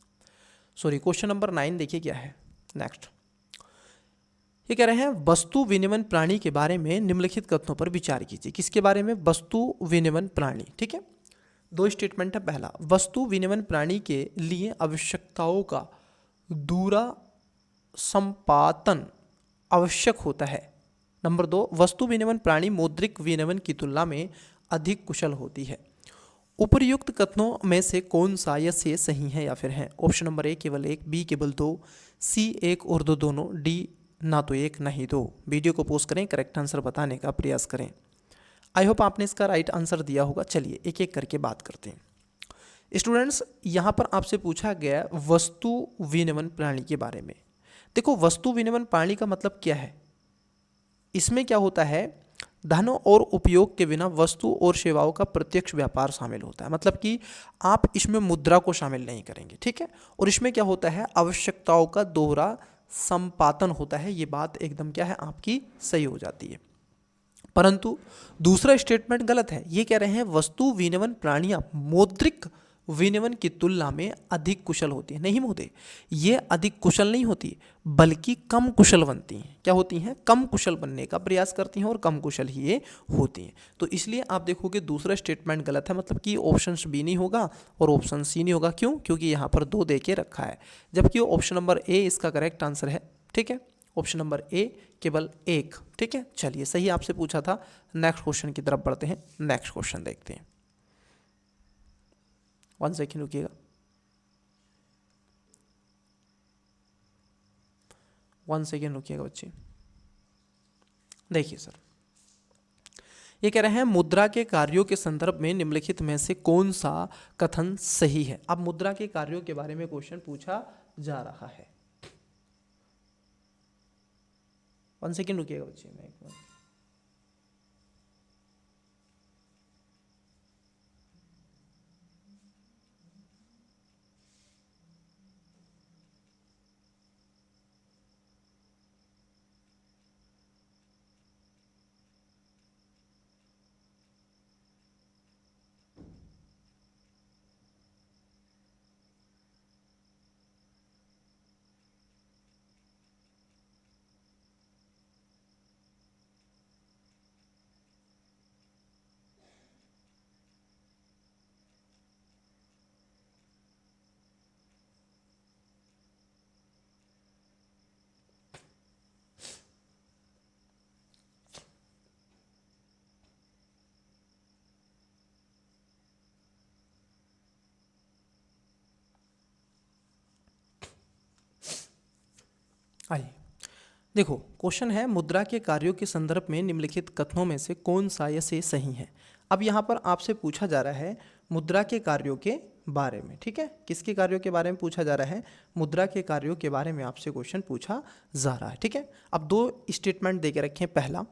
सॉरी, क्वेश्चन नंबर 9 देखिए क्या है। नेक्स्ट ये कह रहे हैं वस्तु विनिमय प्राणी के बारे में निम्नलिखित कथनों पर विचार कीजिए। किसके बारे में? वस्तु विनिमय प्राणी। ठीक है, दो स्टेटमेंट है। पहला, वस्तु विनिमय प्राणी के लिए आवश्यकताओं का दूरा संपादन आवश्यक होता है। नंबर 2, वस्तु विनिमय प्राणी मौद्रिक विनिमय की तुलना में अधिक कुशल होती है। उपर्युक्त कथनों में से कौन सा या से सही है या फिर है? ऑप्शन नंबर ए केवल एक, बी केवल दो, सी एक और दो दोनों, डी ना तो एक ना ही दो। वीडियो को पोस्ट करें, करेक्ट आंसर बताने का प्रयास करें। आई होप आपने इसका राइट आंसर दिया होगा। चलिए एक एक करके बात करते हैं। स्टूडेंट्स, यहाँ पर आपसे पूछा गया वस्तु विनिमय प्राणी के बारे में। देखो, वस्तु विनिमय प्राणी का मतलब क्या है? इसमें क्या होता है, धन और उपयोग के बिना वस्तु और सेवाओं का प्रत्यक्ष व्यापार शामिल होता है। मतलब कि आप इसमें मुद्रा को शामिल नहीं करेंगे। ठीक है, और इसमें क्या होता है, आवश्यकताओं का दोहरा संपादन होता है। ये बात एकदम क्या है आपकी सही हो जाती है। परंतु दूसरा स्टेटमेंट गलत है। ये कह रहे हैं वस्तु विनिमय प्राणियां मौद्रिक विनिमय की तुलना में अधिक कुशल होती है। नहीं महोदय, ये अधिक कुशल नहीं होती, बल्कि कम कुशल बनती हैं। क्या होती हैं? कम कुशल बनने का प्रयास करती हैं और कम कुशल ही ये होती हैं। तो इसलिए आप देखोगे दूसरा स्टेटमेंट गलत है, मतलब कि ऑप्शन बी नहीं होगा और ऑप्शन सी नहीं होगा। क्यों? क्योंकि यहाँ पर दो दे के रखा है, जबकि ऑप्शन नंबर ए इसका करेक्ट आंसर है। ठीक है, ऑप्शन नंबर ए केवल एक। ठीक है, चलिए सही आपसे पूछा था। नेक्स्ट क्वेश्चन की तरफ बढ़ते हैं। नेक्स्ट क्वेश्चन देखते हैं। 1 सेकेंड रुकिएगा। 1 सेकेंड रुकिएगा बच्चे। देखिए सर, ये कह रहे हैं मुद्रा के कार्यों के संदर्भ में निम्नलिखित में से कौन सा कथन सही है? अब मुद्रा के कार्यों के बारे में क्वेश्चन पूछा जा रहा है। 1 सेकेंड रुकिएगा बच्चे, मैं एक मिनट। आइए देखो, क्वेश्चन है मुद्रा के कार्यों के संदर्भ में निम्नलिखित कथनों में से कौन सा या से सही है। अब यहाँ पर आपसे पूछा जा रहा है मुद्रा के कार्यों के बारे में। ठीक है, किसके कार्यों के बारे में पूछा जा रहा है? मुद्रा के कार्यों के बारे में आपसे क्वेश्चन पूछा जा रहा है। ठीक है, अब दो स्टेटमेंट दे के रखें। पहला,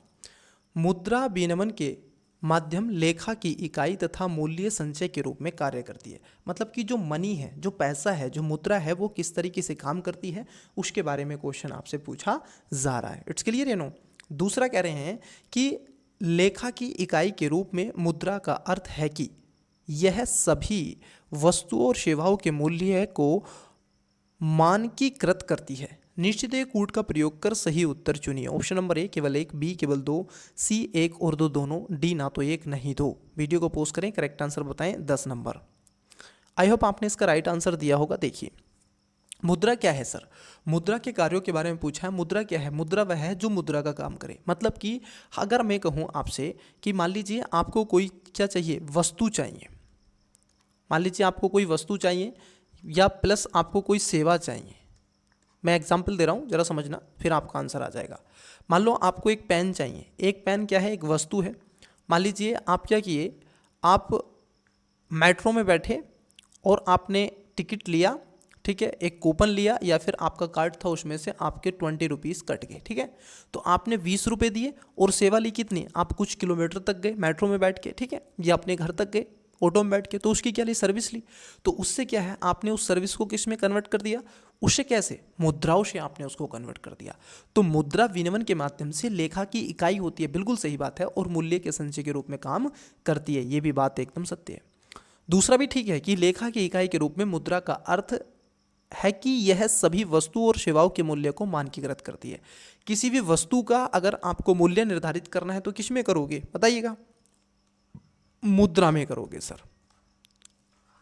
मुद्रा विनिमय के माध्यम लेखा की इकाई तथा मूल्य संचय के रूप में कार्य करती है। मतलब कि जो मनी है, जो पैसा है, जो मुद्रा है, वो किस तरीके से काम करती है, उसके बारे में क्वेश्चन आपसे पूछा जा रहा है। इट्स क्लियर है नो? दूसरा कह रहे हैं कि लेखा की इकाई के रूप में मुद्रा का अर्थ है कि यह सभी वस्तुओं और सेवाओं के मूल्य को मानकीकृत करती है। निश्चित एक कूट का प्रयोग कर सही उत्तर चुनिए। ऑप्शन नंबर ए केवल एक, बी केवल दो, सी एक और दो दोनों, डी ना तो एक नहीं दो। वीडियो को पोस्ट करें, करेक्ट आंसर बताएं 10 नंबर। आई होप आपने इसका राइट आंसर दिया होगा। देखिए, मुद्रा क्या है सर? मुद्रा के कार्यों के बारे में पूछा है। मुद्रा क्या है? मुद्रा वह है जो मुद्रा का काम करे। मतलब कि अगर मैं कहूँ आपसे कि मान लीजिए आपको कोई क्या चाहिए, वस्तु चाहिए, मान लीजिए आपको कोई वस्तु चाहिए या प्लस आपको कोई सेवा चाहिए। मैं एग्जाम्पल दे रहा हूँ, जरा समझना, फिर आपका आंसर आ जाएगा। मान लो आपको एक पेन चाहिए। एक पेन क्या है? एक वस्तु है, मान लीजिए आप क्या किए, आप मेट्रो में बैठे और आपने टिकट लिया, ठीक है, एक कूपन लिया या फिर आपका कार्ड था, उसमें से आपके 20 रुपीज़ कट गए, ठीक है। तो आपने 20 रुपये दिए और सेवा ली कितनी, आप कुछ किलोमीटर तक गए मेट्रो में बैठ के, ठीक है, या अपने घर तक गए ऑटो में बैठ के, तो उसकी क्या ली, सर्विस ली। तो उससे क्या है, आपने उस सर्विस को किस में कन्वर्ट कर दिया, उससे कैसे, मुद्राओं से आपने उसको कन्वर्ट कर दिया। तो मुद्रा विनिमय के माध्यम से लेखा की इकाई होती है, बिल्कुल सही बात है, और मूल्य के संचय के रूप में काम करती है, ये भी बात एकदम सत्य है। दूसरा भी ठीक है कि लेखा की इकाई के रूप में मुद्रा का अर्थ है कि यह सभी वस्तु और सेवाओं के मूल्य को मानकीकृत करती है। किसी भी वस्तु का अगर आपको मूल्य निर्धारित करना है तो किस में करोगे, बताइएगा, मुद्रा में करोगे सर,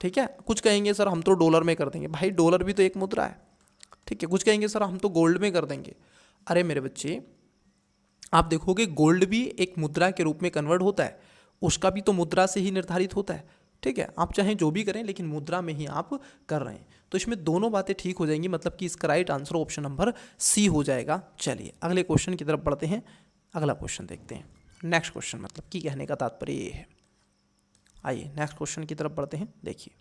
ठीक है। कुछ कहेंगे सर हम तो डॉलर में कर देंगे, भाई डॉलर भी तो एक मुद्रा है, ठीक है। कुछ कहेंगे सर हम तो गोल्ड में कर देंगे, अरे मेरे बच्चे आप देखोगे गोल्ड भी एक मुद्रा के रूप में कन्वर्ट होता है, उसका भी तो मुद्रा से ही निर्धारित होता है, ठीक है। आप चाहें जो भी करें लेकिन मुद्रा में ही आप कर रहे हैं, तो इसमें दोनों बातें ठीक हो जाएंगी, मतलब कि इसका right answer option number C हो जाएगा। चलिए अगले क्वेश्चन की तरफ बढ़ते हैं, अगला क्वेश्चन देखते हैं। नेक्स्ट क्वेश्चन मतलब कि कहने का तात्पर्य ये है, आइए नेक्स्ट क्वेश्चन की तरफ बढ़ते हैं। देखिए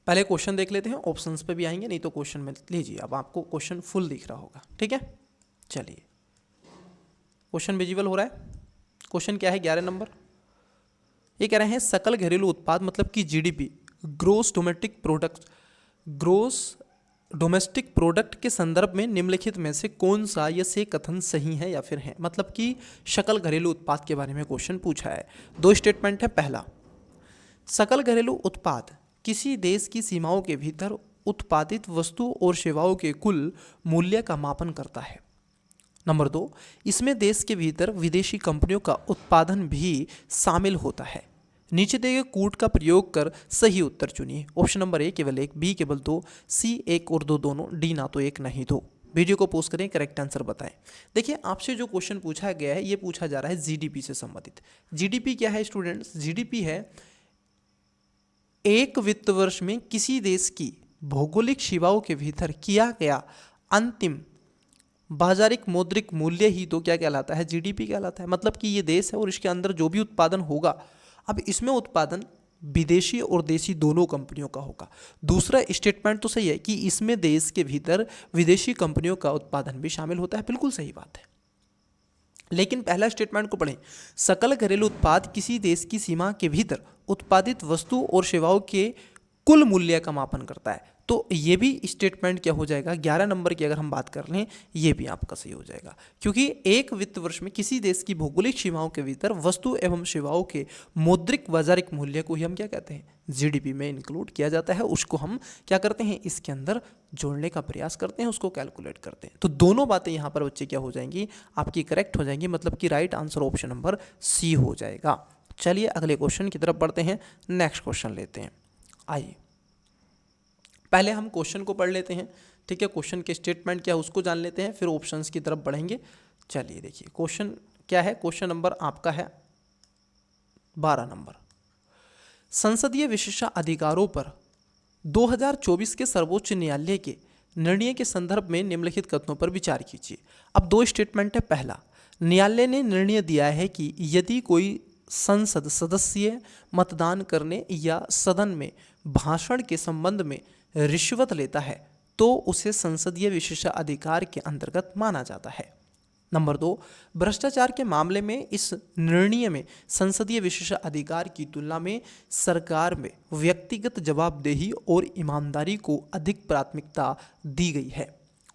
पहले क्वेश्चन देख लेते हैं, ऑप्शंस पे भी आएंगे, नहीं तो क्वेश्चन में लीजिए, अब आपको क्वेश्चन फुल दिख रहा होगा, ठीक है। चलिए क्वेश्चन विजिबल हो रहा है। क्वेश्चन क्या है, 11 नंबर, ये कह रहे हैं सकल घरेलू उत्पाद मतलब कि जीडीपी, ग्रोस डोमेस्टिक प्रोडक्ट के संदर्भ में निम्नलिखित में से कौन सा या से कथन सही है या फिर है। मतलब कि सकल घरेलू उत्पाद के बारे में क्वेश्चन पूछा है, दो स्टेटमेंट है। पहला, सकल घरेलू उत्पाद किसी देश की सीमाओं के भीतर उत्पादित वस्तु और सेवाओं के कुल मूल्य का मापन करता है। नंबर 2, इसमें देश के भीतर विदेशी कंपनियों का उत्पादन भी शामिल होता है। नीचे दिए गए कूट का प्रयोग कर सही उत्तर चुनिए। ऑप्शन नंबर ए केवल 1, बी केवल 2, सी 1 और 2 दोनों, डी ना तो 1 नहीं 2। वीडियो को पोस्ट करें, करेक्ट आंसर बताएं। देखिए आपसे जो क्वेश्चन पूछा गया है ये पूछा जा रहा है जीडीपी से संबंधित। जीडीपी क्या है स्टूडेंट्स, जीडीपी है एक वित्त वर्ष में किसी देश की भौगोलिक सीमाओं के भीतर किया गया अंतिम बाजारिक मौद्रिक मूल्य ही तो क्या कहलाता है, जीडीपी कहलाता है। मतलब कि ये देश है और इसके अंदर जो भी उत्पादन होगा, अब इसमें उत्पादन विदेशी और देशी दोनों कंपनियों का होगा। दूसरा स्टेटमेंट तो सही है कि इसमें देश के भीतर विदेशी कंपनियों का उत्पादन भी शामिल होता है, बिल्कुल सही बात है। लेकिन पहला स्टेटमेंट को पढ़ें, सकल घरेलू उत्पाद किसी देश की सीमा के भीतर उत्पादित वस्तु और सेवाओं के कुल मूल्य का मापन करता है। तो ये भी स्टेटमेंट क्या हो जाएगा, 11 नंबर की अगर हम बात कर लें ये भी आपका सही हो जाएगा, क्योंकि एक वित्त वर्ष में किसी देश की भौगोलिक सीमाओं के भीतर वस्तु एवं सेवाओं के मौद्रिक बाजारिक मूल्य को ही हम क्या कहते हैं, जीडीपी में इंक्लूड किया जाता है। उसको हम क्या करते हैं, इसके अंदर जोड़ने का प्रयास करते हैं, उसको कैलकुलेट करते हैं। तो दोनों बातें यहाँ पर बच्चे क्या हो जाएंगी, आपकी करेक्ट हो जाएंगी, मतलब कि right answer option number C हो जाएगा। चलिए अगले क्वेश्चन की तरफ बढ़ते हैं, नेक्स्ट क्वेश्चन लेते हैं। आइए पहले हम क्वेश्चन को पढ़ लेते हैं, ठीक है, क्वेश्चन के स्टेटमेंट क्या है उसको जान लेते हैं, फिर ऑप्शंस की तरफ बढ़ेंगे। चलिए देखिए क्वेश्चन क्या है, क्वेश्चन नंबर आपका है 12 नंबर, संसदीय विशेषाधिकारों पर 2024 के सर्वोच्च न्यायालय के निर्णय के संदर्भ में निम्नलिखित कथनों पर विचार कीजिए। अब दो स्टेटमेंट है। पहला, न्यायालय ने निर्णय दिया है कि यदि कोई संसद सदस्य मतदान करने या सदन में भाषण के संबंध में रिश्वत लेता है तो उसे संसदीय विशेषाधिकार के अंतर्गत माना जाता है। नंबर 2, भ्रष्टाचार के मामले में इस निर्णय में संसदीय विशेषाधिकार की तुलना में सरकार में व्यक्तिगत जवाबदेही और ईमानदारी को अधिक प्राथमिकता दी गई है।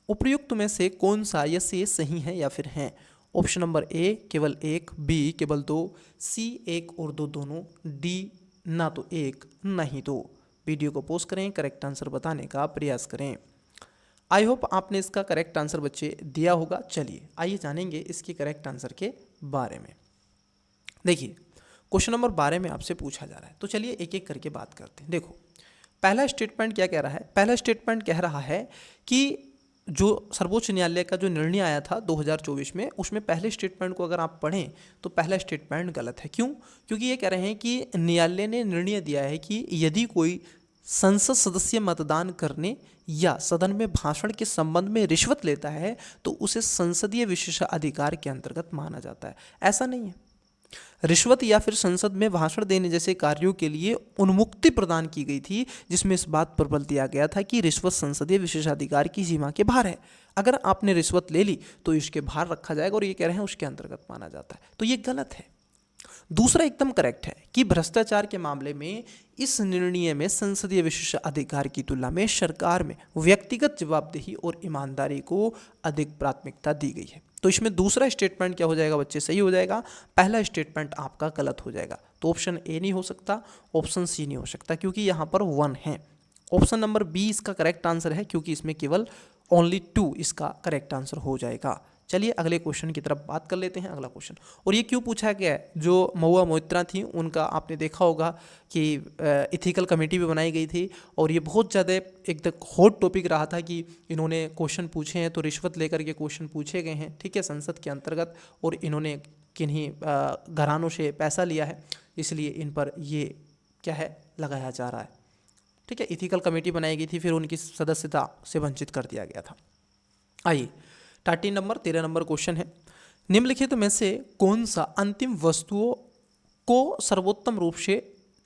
उपर्युक्त में से कौन सा या से सही है या फिर हैं। ऑप्शन नंबर ए केवल 1, बी केवल 2, सी 1 और 2 दोनों, डी ना तो 1 नहीं 2। वीडियो को पोस्ट करें, करेक्ट आंसर बताने का प्रयास करें। आई होप आपने इसका करेक्ट आंसर बच्चे दिया होगा। चलिए आइए जानेंगे इसके करेक्ट आंसर के बारे में। देखिए क्वेश्चन नंबर 12 में आपसे पूछा जा रहा है, तो चलिए एक एक करके बात करते हैं। देखो पहला स्टेटमेंट क्या कह रहा है, पहला स्टेटमेंट कह रहा है कि जो सर्वोच्च न्यायालय का जो निर्णय आया था 2024 में, उसमें पहले स्टेटमेंट को अगर आप पढ़ें तो पहला स्टेटमेंट गलत है। क्यों? क्योंकि ये कह रहे हैं कि न्यायालय ने निर्णय दिया है कि यदि कोई संसद सदस्य मतदान करने या सदन में भाषण के संबंध में रिश्वत लेता है तो उसे संसदीय विशेषाधिकार के अंतर्गत माना जाता है। ऐसा नहीं है, रिश्वत या फिर संसद में भाषण देने जैसे कार्यों के लिए उन्मुक्ति प्रदान की गई थी, जिसमें इस बात पर बल दिया गया था कि रिश्वत संसदीय विशेषाधिकार की सीमा के बाहर है। अगर आपने रिश्वत ले ली तो इसके बाहर रखा जाएगा और ये कह रहे हैं उसके अंतर्गत माना जाता है, तो ये गलत है। दूसरा एकदम करेक्ट है कि भ्रष्टाचार के मामले में इस निर्णय में संसदीय विशेषाधिकार की तुलना में सरकार में व्यक्तिगत जवाबदेही और ईमानदारी को अधिक प्राथमिकता दी गई है। तो इसमें दूसरा स्टेटमेंट क्या हो जाएगा बच्चे, सही हो जाएगा। पहला स्टेटमेंट आपका गलत हो जाएगा, तो ऑप्शन ए नहीं हो सकता, ऑप्शन सी नहीं हो सकता, क्योंकि यहाँ पर 1 है। ऑप्शन नंबर बी इसका करेक्ट आंसर है, क्योंकि इसमें केवल ओनली 2 इसका करेक्ट आंसर हो जाएगा। चलिए अगले क्वेश्चन की तरफ बात कर लेते हैं। अगला क्वेश्चन, और ये क्यों पूछा गया है, जो महुआ मोइत्रा थी उनका आपने देखा होगा कि इथिकल कमेटी भी बनाई गई थी, और ये बहुत ज़्यादा एकदम हॉट टॉपिक रहा था कि इन्होंने क्वेश्चन पूछे हैं, तो रिश्वत लेकर के क्वेश्चन पूछे गए हैं, ठीक है, संसद के अंतर्गत, और इन्होंने किन्हीं घरानों से पैसा लिया है, इसलिए इन पर ये क्या है लगाया जा रहा है, ठीक है। इथिकल कमेटी बनाई गई थी, फिर उनकी सदस्यता से वंचित कर दिया गया था। आइए 13 नंबर क्वेश्चन है, निम्नलिखित में से कौन सा अंतिम वस्तुओं को सर्वोत्तम रूप से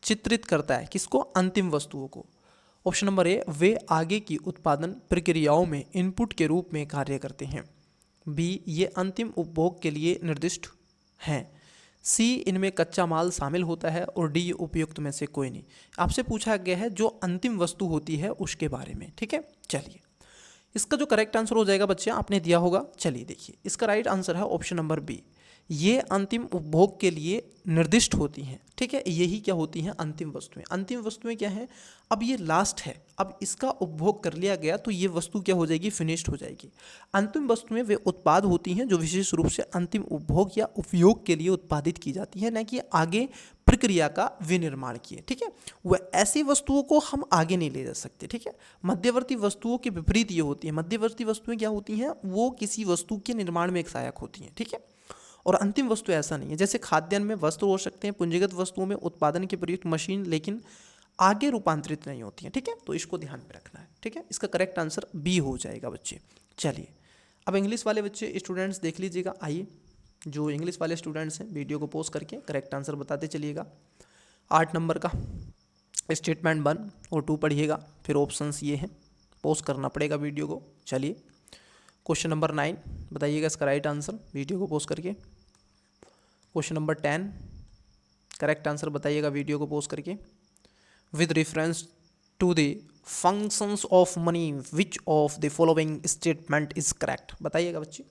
चित्रित करता है। किसको, अंतिम वस्तुओं को। ऑप्शन नंबर ए, वे आगे की उत्पादन प्रक्रियाओं में इनपुट के रूप में कार्य करते हैं। बी, ये अंतिम उपभोग के लिए निर्दिष्ट हैं। सी, इनमें कच्चा माल शामिल होता है। और डी, उपयुक्त में से कोई नहीं। आपसे पूछा गया है जो अंतिम वस्तु होती है उसके बारे में, ठीक है। चलिए इसका जो करेक्ट आंसर हो जाएगा बच्चे आपने दिया होगा, चलिए देखिए इसका राइट आंसर है ऑप्शन नंबर बी, ये अंतिम उपभोग के लिए निर्दिष्ट होती हैं, ठीक है। यही क्या होती हैं, अंतिम वस्तुएं। अंतिम वस्तुएं क्या हैं, अब ये लास्ट है, अब इसका उपभोग कर लिया गया तो ये वस्तु क्या हो जाएगी, फिनिश्ड हो जाएगी। अंतिम वस्तुएं वे उत्पाद होती हैं जो विशेष रूप से अंतिम उपभोग या उपयोग के लिए उत्पादित की जाती है, न कि आगे प्रक्रिया का विनिर्माण किए, ठीक है। वह ऐसी वस्तुओं को हम आगे नहीं ले जा सकते, ठीक है। मध्यवर्ती वस्तुओं के विपरीत ये होती है, मध्यवर्ती वस्तुएं क्या होती हैं, वो किसी वस्तु के निर्माण में एक सहायक होती हैं, ठीक है। और अंतिम वस्तु ऐसा नहीं है, जैसे खाद्यान्न में वस्त्र हो सकते हैं, पूंजीगत वस्तुओं में उत्पादन के प्रयुक्त मशीन, लेकिन आगे रूपांतरित नहीं होती हैं, ठीक है। तो इसको ध्यान में रखना है, ठीक है। इसका करेक्ट आंसर बी हो जाएगा बच्चे। चलिए अब इंग्लिश वाले बच्चे स्टूडेंट्स देख लीजिएगा, आइए जो इंग्लिश वाले स्टूडेंट्स हैं वीडियो को पॉज करके करेक्ट आंसर बताते चलिएगा। 8 नंबर का स्टेटमेंट 1 और 2 पढ़िएगा, फिर ऑप्शंस ये हैं, पॉज करना पड़ेगा वीडियो को। चलिए क्वेश्चन नंबर 9 बताइएगा इसका राइट आंसर, वीडियो को पॉज करके। क्वेश्चन नंबर 10 करेक्ट आंसर बताइएगा वीडियो को पॉज करके। With reference to the functions of money which of the following statement is correct, बताइएगा बच्चे।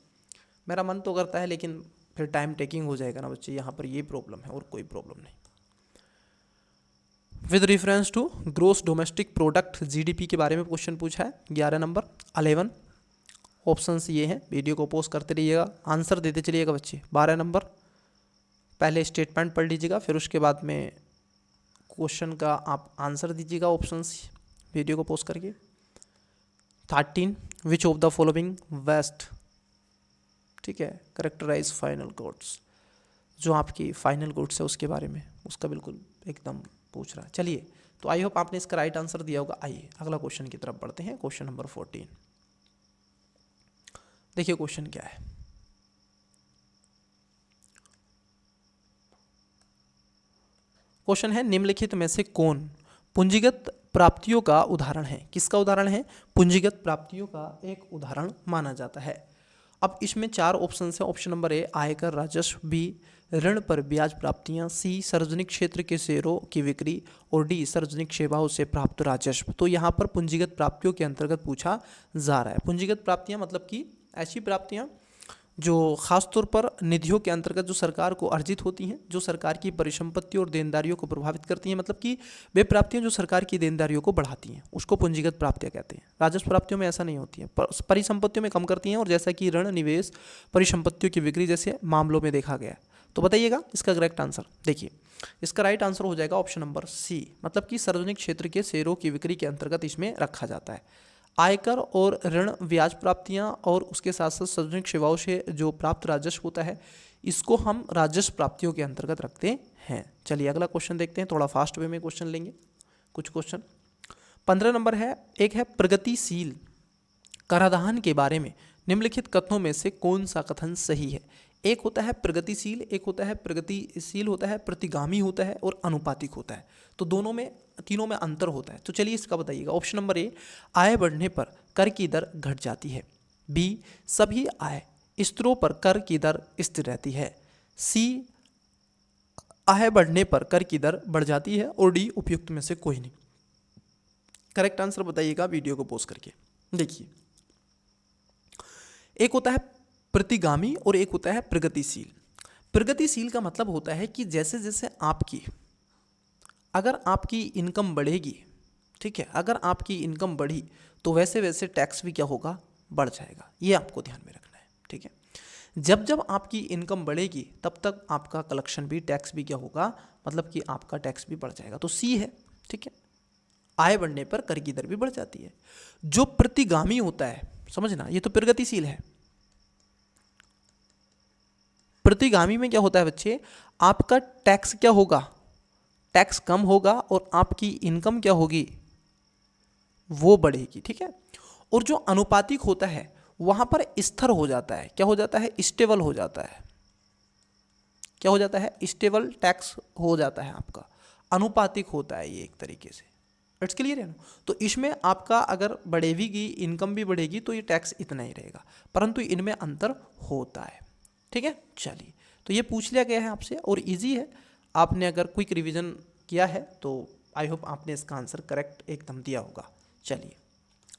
मेरा मन तो करता है लेकिन फिर टाइम टेकिंग हो जाएगा ना बच्चे, यहाँ पर ये प्रॉब्लम है और कोई प्रॉब्लम नहीं। With reference to gross domestic product GDP के बारे में क्वेश्चन पूछा है 11 नंबर। 11 ऑप्शंस ये हैं, वीडियो को पॉज करते रहिएगा, आंसर देते चलिएगा बच्चे। 12 नंबर पहले स्टेटमेंट पढ़ लीजिएगा, फिर उसके बाद में क्वेश्चन का आप आंसर दीजिएगा ऑप्शंस, वीडियो को पॉज करके। 13 which of the following best, ठीक है, करेक्टराइज फाइनल गुड्स, जो आपकी फाइनल गुड्स है उसके बारे में, उसका बिल्कुल एकदम पूछ रहा है। चलिए तो आई होप आपने इसका राइट आंसर दिया होगा। आइए अगला क्वेश्चन की तरफ बढ़ते हैं, क्वेश्चन नंबर 14। देखिए क्वेश्चन क्या है, क्वेश्चन है निम्नलिखित में से कौन पूंजीगत प्राप्तियों का उदाहरण है। किसका उदाहरण है, पूंजीगत प्राप्तियों का एक उदाहरण माना जाता है। अब इसमें 4 ऑप्शन है। ऑप्शन नंबर ए आयकर राजस्व, बी ऋण पर ब्याज प्राप्तियां, सी सार्वजनिक क्षेत्र के शेयरों की बिक्री, और डी सार्वजनिक सेवाओं से प्राप्त राजस्व। तो यहाँ पर पूंजीगत प्राप्तियों के अंतर्गत पूछा जा रहा है। पूंजीगत प्राप्तियां मतलब कि ऐसी प्राप्तियां जो खासतौर पर निधियों के अंतर्गत जो सरकार को अर्जित होती हैं, जो सरकार की परिसंपत्ति और देनदारियों को प्रभावित करती हैं, मतलब कि वे प्राप्तियां जो सरकार की देनदारियों को बढ़ाती हैं, उसको पूंजीगत प्राप्तियां कहते हैं। राजस्व प्राप्तियों में ऐसा नहीं होती है, परिसंपत्तियों में कम करती हैं, और जैसा कि ऋण, निवेश, परिसंपत्तियों की बिक्री जैसे मामलों में देखा गया। तो बताइएगा इसका करेक्ट आंसर। देखिए इसका राइट आंसर हो जाएगा ऑप्शन नंबर सी, मतलब कि सार्वजनिक क्षेत्र के शेयरों की बिक्री के अंतर्गत इसमें रखा जाता है। आयकर और ऋण ब्याज प्राप्तियां और उसके साथ साथ सार्वजनिक सेवाओं से जो प्राप्त राजस्व होता है, इसको हम राजस्व प्राप्तियों के अंतर्गत रखते हैं। चलिए अगला क्वेश्चन देखते हैं, थोड़ा फास्ट वे में क्वेश्चन लेंगे कुछ क्वेश्चन। 15 नंबर है, एक है प्रगतिशील कराधान के बारे में निम्नलिखित कथनों में से कौन सा कथन सही है। एक होता है प्रगतिशील, एक होता है प्रगतिशील होता है, प्रतिगामी होता है और अनुपातिक होता है। तो दोनों में, तीनों में अंतर होता है। तो चलिए इसका बताइएगा। ऑप्शन नंबर ए, आय बढ़ने पर कर की दर घट जाती है। बी, सभी आय स्तरों पर कर की दर स्थिर रहती है। सी, आय बढ़ने पर कर की दर बढ़ जाती है। और डी, उपयुक्त में से कोई नहीं। करेक्ट आंसर बताइएगा वीडियो को पॉज करके। देखिए, एक होता है प्रतिगामी और एक होता है प्रगतिशील। प्रगतिशील का मतलब होता है कि जैसे जैसे आपकी, अगर आपकी इनकम बढ़ेगी, ठीक है, अगर आपकी इनकम बढ़ी तो वैसे वैसे टैक्स भी क्या होगा, बढ़ जाएगा। ये आपको ध्यान में रखना है, ठीक है। जब जब आपकी इनकम बढ़ेगी तब तक आपका कलेक्शन भी, टैक्स भी क्या होगा, मतलब कि आपका टैक्स भी बढ़ जाएगा। तो सी है, ठीक है, आय बढ़ने पर कर की दर भी बढ़ जाती है। जो प्रतिगामी होता है, समझना, ये तो प्रगतिशील है। प्रतिगामी में क्या होता है बच्चे, आपका टैक्स क्या होगा, टैक्स कम होगा और आपकी इनकम क्या होगी, वो बढ़ेगी, ठीक है। और जो अनुपातिक होता है वहां पर स्थिर हो जाता है, क्या हो जाता है, स्टेबल हो जाता है। क्या हो जाता है, स्टेबल टैक्स हो जाता है आपका। अनुपातिक होता है ये एक तरीके से। इट्स क्लियर है ना। तो इसमें आपका अगर बढ़ेगी, इनकम भी बढ़ेगी तो ये टैक्स इतना ही रहेगा, परंतु इनमें अंतर होता है, ठीक है। चलिए, तो ये पूछ लिया गया है आपसे और इजी है। आपने अगर क्विक रिवीजन किया है तो आई होप आपने इसका आंसर करेक्ट एकदम दिया होगा। चलिए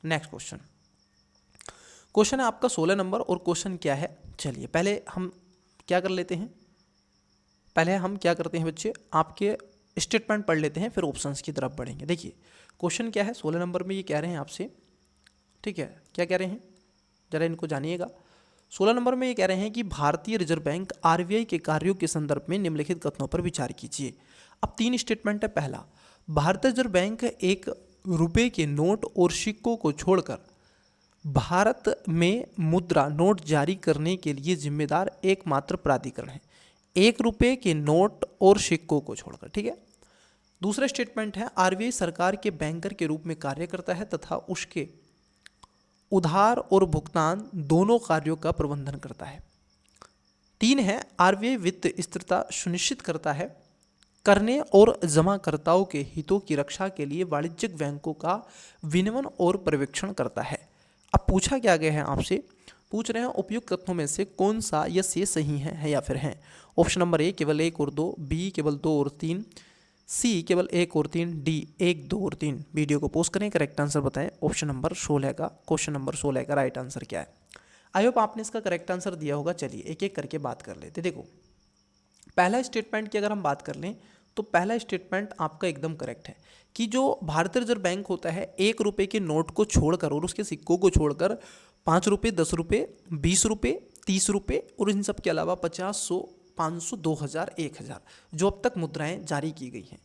नेक्स्ट क्वेश्चन। क्वेश्चन है आपका 16 नंबर और क्वेश्चन क्या है, चलिए पहले हम क्या कर लेते हैं, पहले हम क्या करते हैं बच्चे, आपके स्टेटमेंट पढ़ लेते हैं, फिर ऑप्शंस की तरफ बढ़ेंगे। देखिए क्वेश्चन क्या है 16 नंबर में, ये कह रहे हैं आपसे, ठीक है, क्या कह रहे हैं जरा इनको जानिएगा। 16 नंबर में ये कह रहे हैं कि भारतीय रिजर्व बैंक आरबीआई के कार्यों के संदर्भ में निम्नलिखित कथनों पर विचार कीजिए। अब 3 स्टेटमेंट है। पहला, भारतीय रिजर्व बैंक एक रुपए के नोट और सिक्कों को छोड़कर भारत में मुद्रा नोट जारी करने के लिए जिम्मेदार एकमात्र प्राधिकरण है। 1 रुपए के नोट और सिक्कों को छोड़कर, ठीक है। दूसरा स्टेटमेंट है, आरबीआई सरकार के बैंकर के रूप में कार्य करता है तथा उसके उधार और भुगतान दोनों कार्यों का प्रबंधन करता है। 3 है, आरबीआई वित्त स्थिरता सुनिश्चित करता है, करने और जमाकर्ताओं के हितों की रक्षा के लिए वाणिज्यिक बैंकों का विनियमन और पर्यवेक्षण करता है। अब पूछा क्या गया है आपसे, पूछ रहे हैं उपयुक्त कथनों में से कौन सा या से सही है या फिर हैं। ऑप्शन नंबर ए केवल 1 और 2, बी केवल 2 और 3, सी केवल 1 और 3, डी 1, 2 और 3। वीडियो को पोस्ट करें, करेक्ट आंसर बताएं। ऑप्शन नंबर 16 का, क्वेश्चन नंबर 16 का राइट आंसर क्या है। आई होप आपने इसका करेक्ट आंसर दिया होगा। चलिए एक एक करके बात कर लेते। देखो पहला स्टेटमेंट की अगर हम बात कर लें तो पहला स्टेटमेंट आपका एकदम करेक्ट है कि जो भारतीय रिजर्व बैंक होता है 1 रुपए के नोट को छोड़कर और उसके सिक्कों को छोड़कर 5 रुपये, 10 रुपये, 20 रुपये, 30 रुपये और इन सब के अलावा 50, 100, 500, 2000, 1000 जो अब तक मुद्राएं जारी की गई हैं,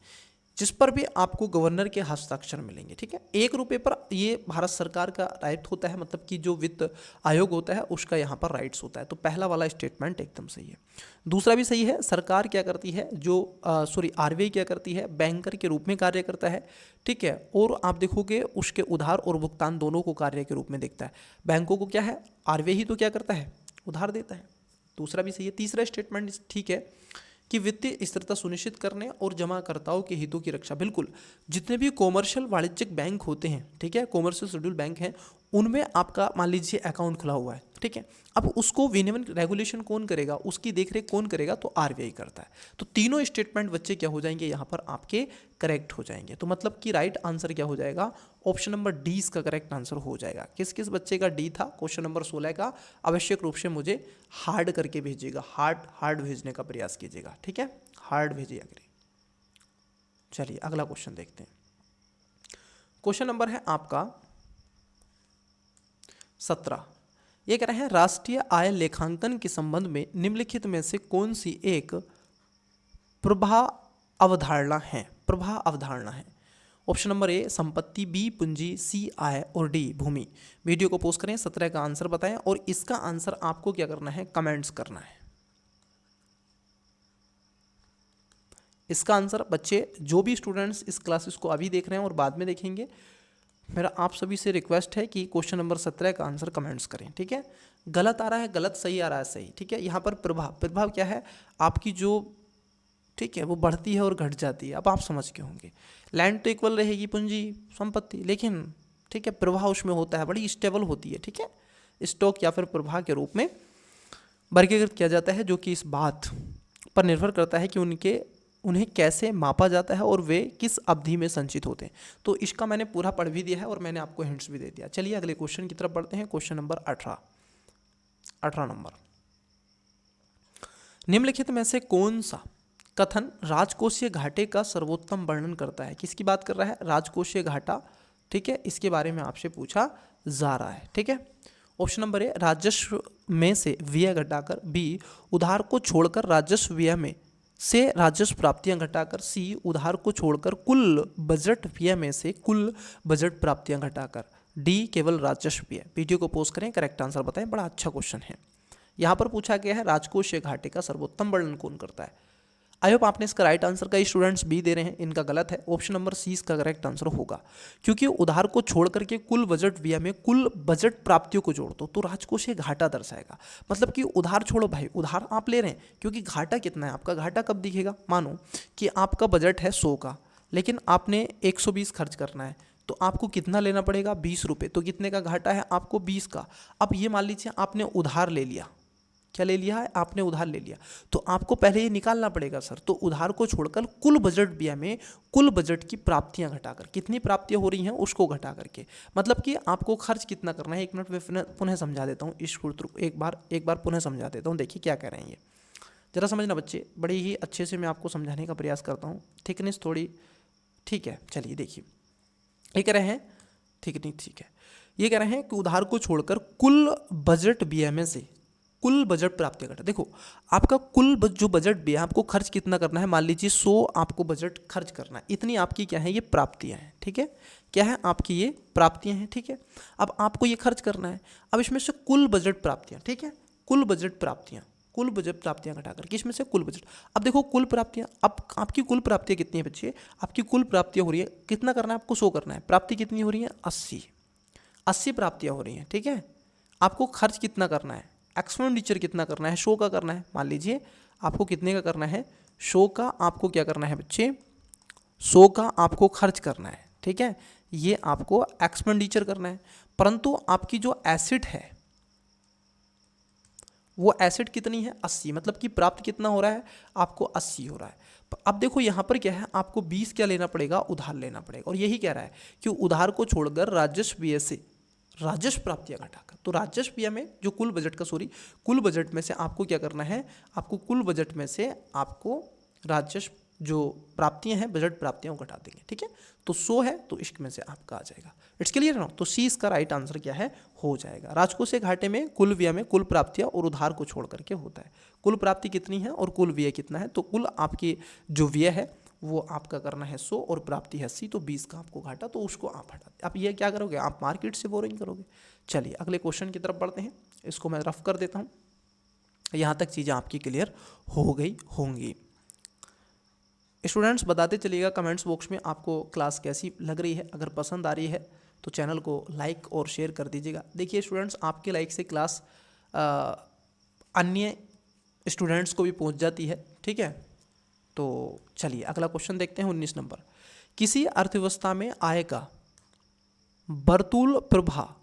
जिस पर भी आपको गवर्नर के हस्ताक्षर मिलेंगे, ठीक है। 1 रुपये पर ये भारत सरकार का राइट होता है, मतलब कि जो वित्त आयोग होता है उसका यहाँ पर राइट्स होता है। तो पहला वाला स्टेटमेंट एकदम सही है। दूसरा भी सही है, सरकार क्या करती है, जो आरबीआई क्या करती है, बैंकर के रूप में कार्य करता है, ठीक है। और आप देखोगे उसके उधार और भुगतान दोनों को कार्य के रूप में देखता है। बैंकों को क्या है, आरबीआई ही तो क्या करता है, उधार देता है। दूसरा भी सही है। तीसरा स्टेटमेंट ठीक है कि वित्तीय स्थिरता सुनिश्चित करने और जमाकर्ताओं के हितों की रक्षा, बिल्कुल। जितने भी कॉमर्शियल वाणिज्यिक बैंक होते हैं, ठीक है, कॉमर्शियल शेड्यूल बैंक हैं, उनमें आपका मान लीजिए अकाउंट खुला हुआ है, ठीक है। अब उसको विनियमन रेगुलेशन कौन करेगा, उसकी देखरेख कौन करेगा, तो आरबीआई करता है। तो तीनों स्टेटमेंट बच्चे क्या हो जाएंगे, यहाँ पर आपके करेक्ट हो जाएंगे। तो मतलब कि राइट आंसर क्या हो जाएगा, ऑप्शन नंबर डी इसका करेक्ट आंसर हो जाएगा। किस किस बच्चे का डी था क्वेश्चन नंबर 16 का, आवश्यक रूप से मुझे हार्ड करके भेजिएगा, हार्ड भेजने का प्रयास कीजिएगा, ठीक है, हार्ड भेजिए अगर। चलिए अगला क्वेश्चन देखते हैं। क्वेश्चन नंबर है आपका 17। ये कह रहे हैं राष्ट्रीय आय लेखांकन के संबंध में निम्नलिखित में से कौन सी एक प्रभा अवधारणा है। ऑप्शन नंबर ए संपत्ति, बी पूंजी, सी आय और डी भूमि। वीडियो को पोस्ट करें, 17 का आंसर बताएं और इसका आंसर आपको क्या करना है, कमेंट्स करना है। इसका आंसर बच्चे जो भी स्टूडेंट्स इस क्लासेस को अभी देख रहे हैं और बाद में देखेंगे, मेरा आप सभी से रिक्वेस्ट है कि क्वेश्चन नंबर 17 का आंसर कमेंट्स करें, ठीक है। गलत आ रहा है गलत, सही आ रहा है सही, ठीक है। यहाँ पर प्रभाव, प्रभाव क्या है आपकी जो, ठीक है, वो बढ़ती है और घट जाती है, अब आप समझ के होंगे। लैंड तो इक्वल रहेगी पूंजी संपत्ति, लेकिन ठीक है प्रवाह उसमें होता है, बड़ी स्टेबल होती है, ठीक है। स्टॉक या फिर प्रवाह के रूप में वर्गीकृत किया जाता है, जो कि इस बात पर निर्भर करता है कि उन्हें कैसे मापा जाता है और वे किस अवधि में संचित होते हैं। तो इसका मैंने पूरा पढ़ भी दिया है और मैंने आपको हिंट्स भी दे दिया। चलिए अगले क्वेश्चन की तरफ बढ़ते हैं। क्वेश्चन नंबर 18 नंबर, निम्नलिखित में से कौन सा कथन राजकोषीय घाटे का सर्वोत्तम वर्णन करता है? किसकी बात कर रहा है? राजकोषीय घाटा, ठीक है, इसके बारे में आपसे पूछा जा रहा है, ठीक है। ऑप्शन नंबर ए, राजस्व में से व्यय घटाकर, बी, उधार को छोड़कर राजस्व व्यय में से राजस्व प्राप्तियां घटाकर, सी, उधार को छोड़कर कुल बजट व्यय में से कुल बजट प्राप्तियां घटाकर, डी, केवल राजस्व व्यय। वीडियो को पॉज करें, करेक्ट आंसर बताएं। बड़ा अच्छा क्वेश्चन है। यहाँ पर पूछा गया है राजकोषीय घाटे का सर्वोत्तम वर्णन कौन करता है। आई होप आपने इसका राइट आंसर, कई स्टूडेंट्स बी दे रहे हैं, इनका गलत है। ऑप्शन नंबर सी इसका करेक्ट आंसर होगा, क्योंकि उधार को छोड़ करके कुल बजट व्यय में कुल बजट प्राप्तियों को जोड़ दो तो राजकोषीय घाटा दर्शाएगा। मतलब कि उधार छोड़ो भाई, उधार आप ले रहे हैं, क्योंकि घाटा कितना है आपका, घाटा कब दिखेगा? मानो कि आपका बजट है 100 का, लेकिन आपने 120 खर्च करना है, तो आपको कितना लेना पड़ेगा? 20 रुपये। तो कितने का घाटा है आपको? 20 का। अब ये मान लीजिए आपने उधार ले लिया, क्या ले लिया है आपने? उधार ले लिया, तो आपको पहले ये निकालना पड़ेगा सर। तो उधार को छोड़कर कुल बजट व्यय में कुल बजट की प्राप्तियां घटाकर, कितनी प्राप्तियां हो रही हैं उसको घटा करके, मतलब कि आपको खर्च कितना करना है। एक मिनट में पुनः समझा देता हूँ इस सूत्र को, एक बार पुनः समझा देता हूँ। देखिए क्या कह रहे हैं ये, जरा समझना बच्चे, बड़े ही अच्छे से मैं आपको समझाने का प्रयास करता हूँ। थिकनेस थोड़ी ठीक है, चलिए देखिए, ये कह रहे हैं थिकनेस ठीक है, ये कह रहे हैं कि उधार को छोड़कर कुल बजट व्यय में से कुल बजट प्राप्तियां घटा। देखो आपका कुल जो बजट भी है, आपको खर्च कितना करना है? मान लीजिए 100 आपको बजट खर्च करना है, इतनी आपकी क्या है? ये प्राप्तियां हैं, ठीक है। क्या है आपकी? ये प्राप्तियां हैं, ठीक है। अब आपको ये खर्च करना है, अब इसमें से कुल बजट प्राप्तियां, ठीक है, कुल बजट प्राप्तियां घटाकर, किसमें से? कुल बजट। अब देखो कुल प्राप्तियां, अब आपकी कुल प्राप्तियां कितनी है बच्चे? आपकी कुल प्राप्तियां हो रही है, कितना करना है आपको? 100 करना है। प्राप्ति कितनी हो रही है? 80 प्राप्तियां हो रही हैं, ठीक है। आपको खर्च कितना करना है? एक्सपेंडिचर कितना करना है? 100 का करना है। मान लीजिए आपको कितने का करना है? 100 का आपको क्या करना है बच्चे? 100 का आपको खर्च करना है, ठीक है, ये आपको एक्सपेंडिचर करना है। परंतु आपकी जो एसेट है वो एसेट कितनी है? 80, मतलब कि प्राप्त कितना हो रहा है आपको? 80 हो रहा है। अब देखो यहाँ पर क्या है, आपको 20 क्या लेना पड़ेगा? उधार लेना पड़ेगा। और यही कह रहा है कि उधार को छोड़कर राजस्व व्यय से राजस्व प्राप्तियां घटाकर, तो राजस्व व्यय में जो कुल बजट में से आपको क्या करना है? आपको कुल बजट में से आपको राजस्व जो प्राप्तियां हैं, बजट प्राप्तियां घटा देंगे, ठीक है। तो 100 है तो इसमें से आपका आ जाएगा। इट्स क्लियर ना? तो सी इसका राइट आंसर क्या है? हो जाएगा। राजकोषीय घाटे में कुल व्यय में कुल प्राप्तियां और उधार को छोड़ करके होता है। कुल प्राप्ति कितनी है और कुल व्यय कितना है? तो कुल आपकी जो व्यय है वो आपका करना है 100 और प्राप्ति है 80, तो 20 का आपको घाटा, तो उसको आप हटा। अब ये क्या करोगे? आप मार्केट से बोरिंग करोगे। चलिए अगले क्वेश्चन की तरफ बढ़ते हैं, इसको मैं रफ कर देता हूँ। यहाँ तक चीज़ें आपकी क्लियर हो गई होंगी। स्टूडेंट्स बताते चलिएगा कमेंट्स बॉक्स में आपको क्लास कैसी लग रही है। अगर पसंद आ रही है तो चैनल को लाइक और शेयर कर दीजिएगा। देखिए स्टूडेंट्स, आपके लाइक से क्लास अन्य स्टूडेंट्स को भी पहुंच जाती है, ठीक है। तो चलिए अगला क्वेश्चन देखते हैं, 19 नंबर। किसी अर्थव्यवस्था में आय का वर्तुल प्रवाह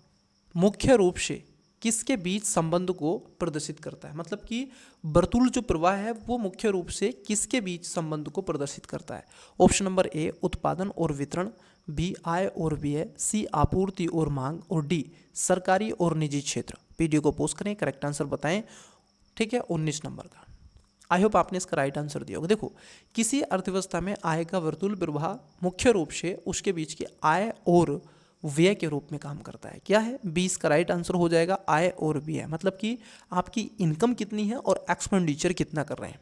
मुख्य रूप से किसके बीच संबंध को प्रदर्शित करता है? मतलब कि वर्तुल जो प्रवाह है वो मुख्य रूप से किसके बीच संबंध को प्रदर्शित करता है? ऑप्शन नंबर ए, उत्पादन और वितरण, बी, आय और व्यय, सी, आपूर्ति और मांग, और डी, सरकारी और निजी क्षेत्र। वीडियो को पॉज करें, करेक्ट आंसर बताएं, ठीक है। 19 नंबर का आई होप आपने इसका राइट आंसर दिया होगा। देखो किसी अर्थव्यवस्था में आय का वर्तुल प्रवाह मुख्य रूप से उसके बीच की आय और व्यय के रूप में काम करता है। क्या है? 20 का राइट आंसर हो जाएगा, आय और व्यय, मतलब कि आपकी इनकम कितनी है और एक्सपेंडिचर कितना कर रहे हैं।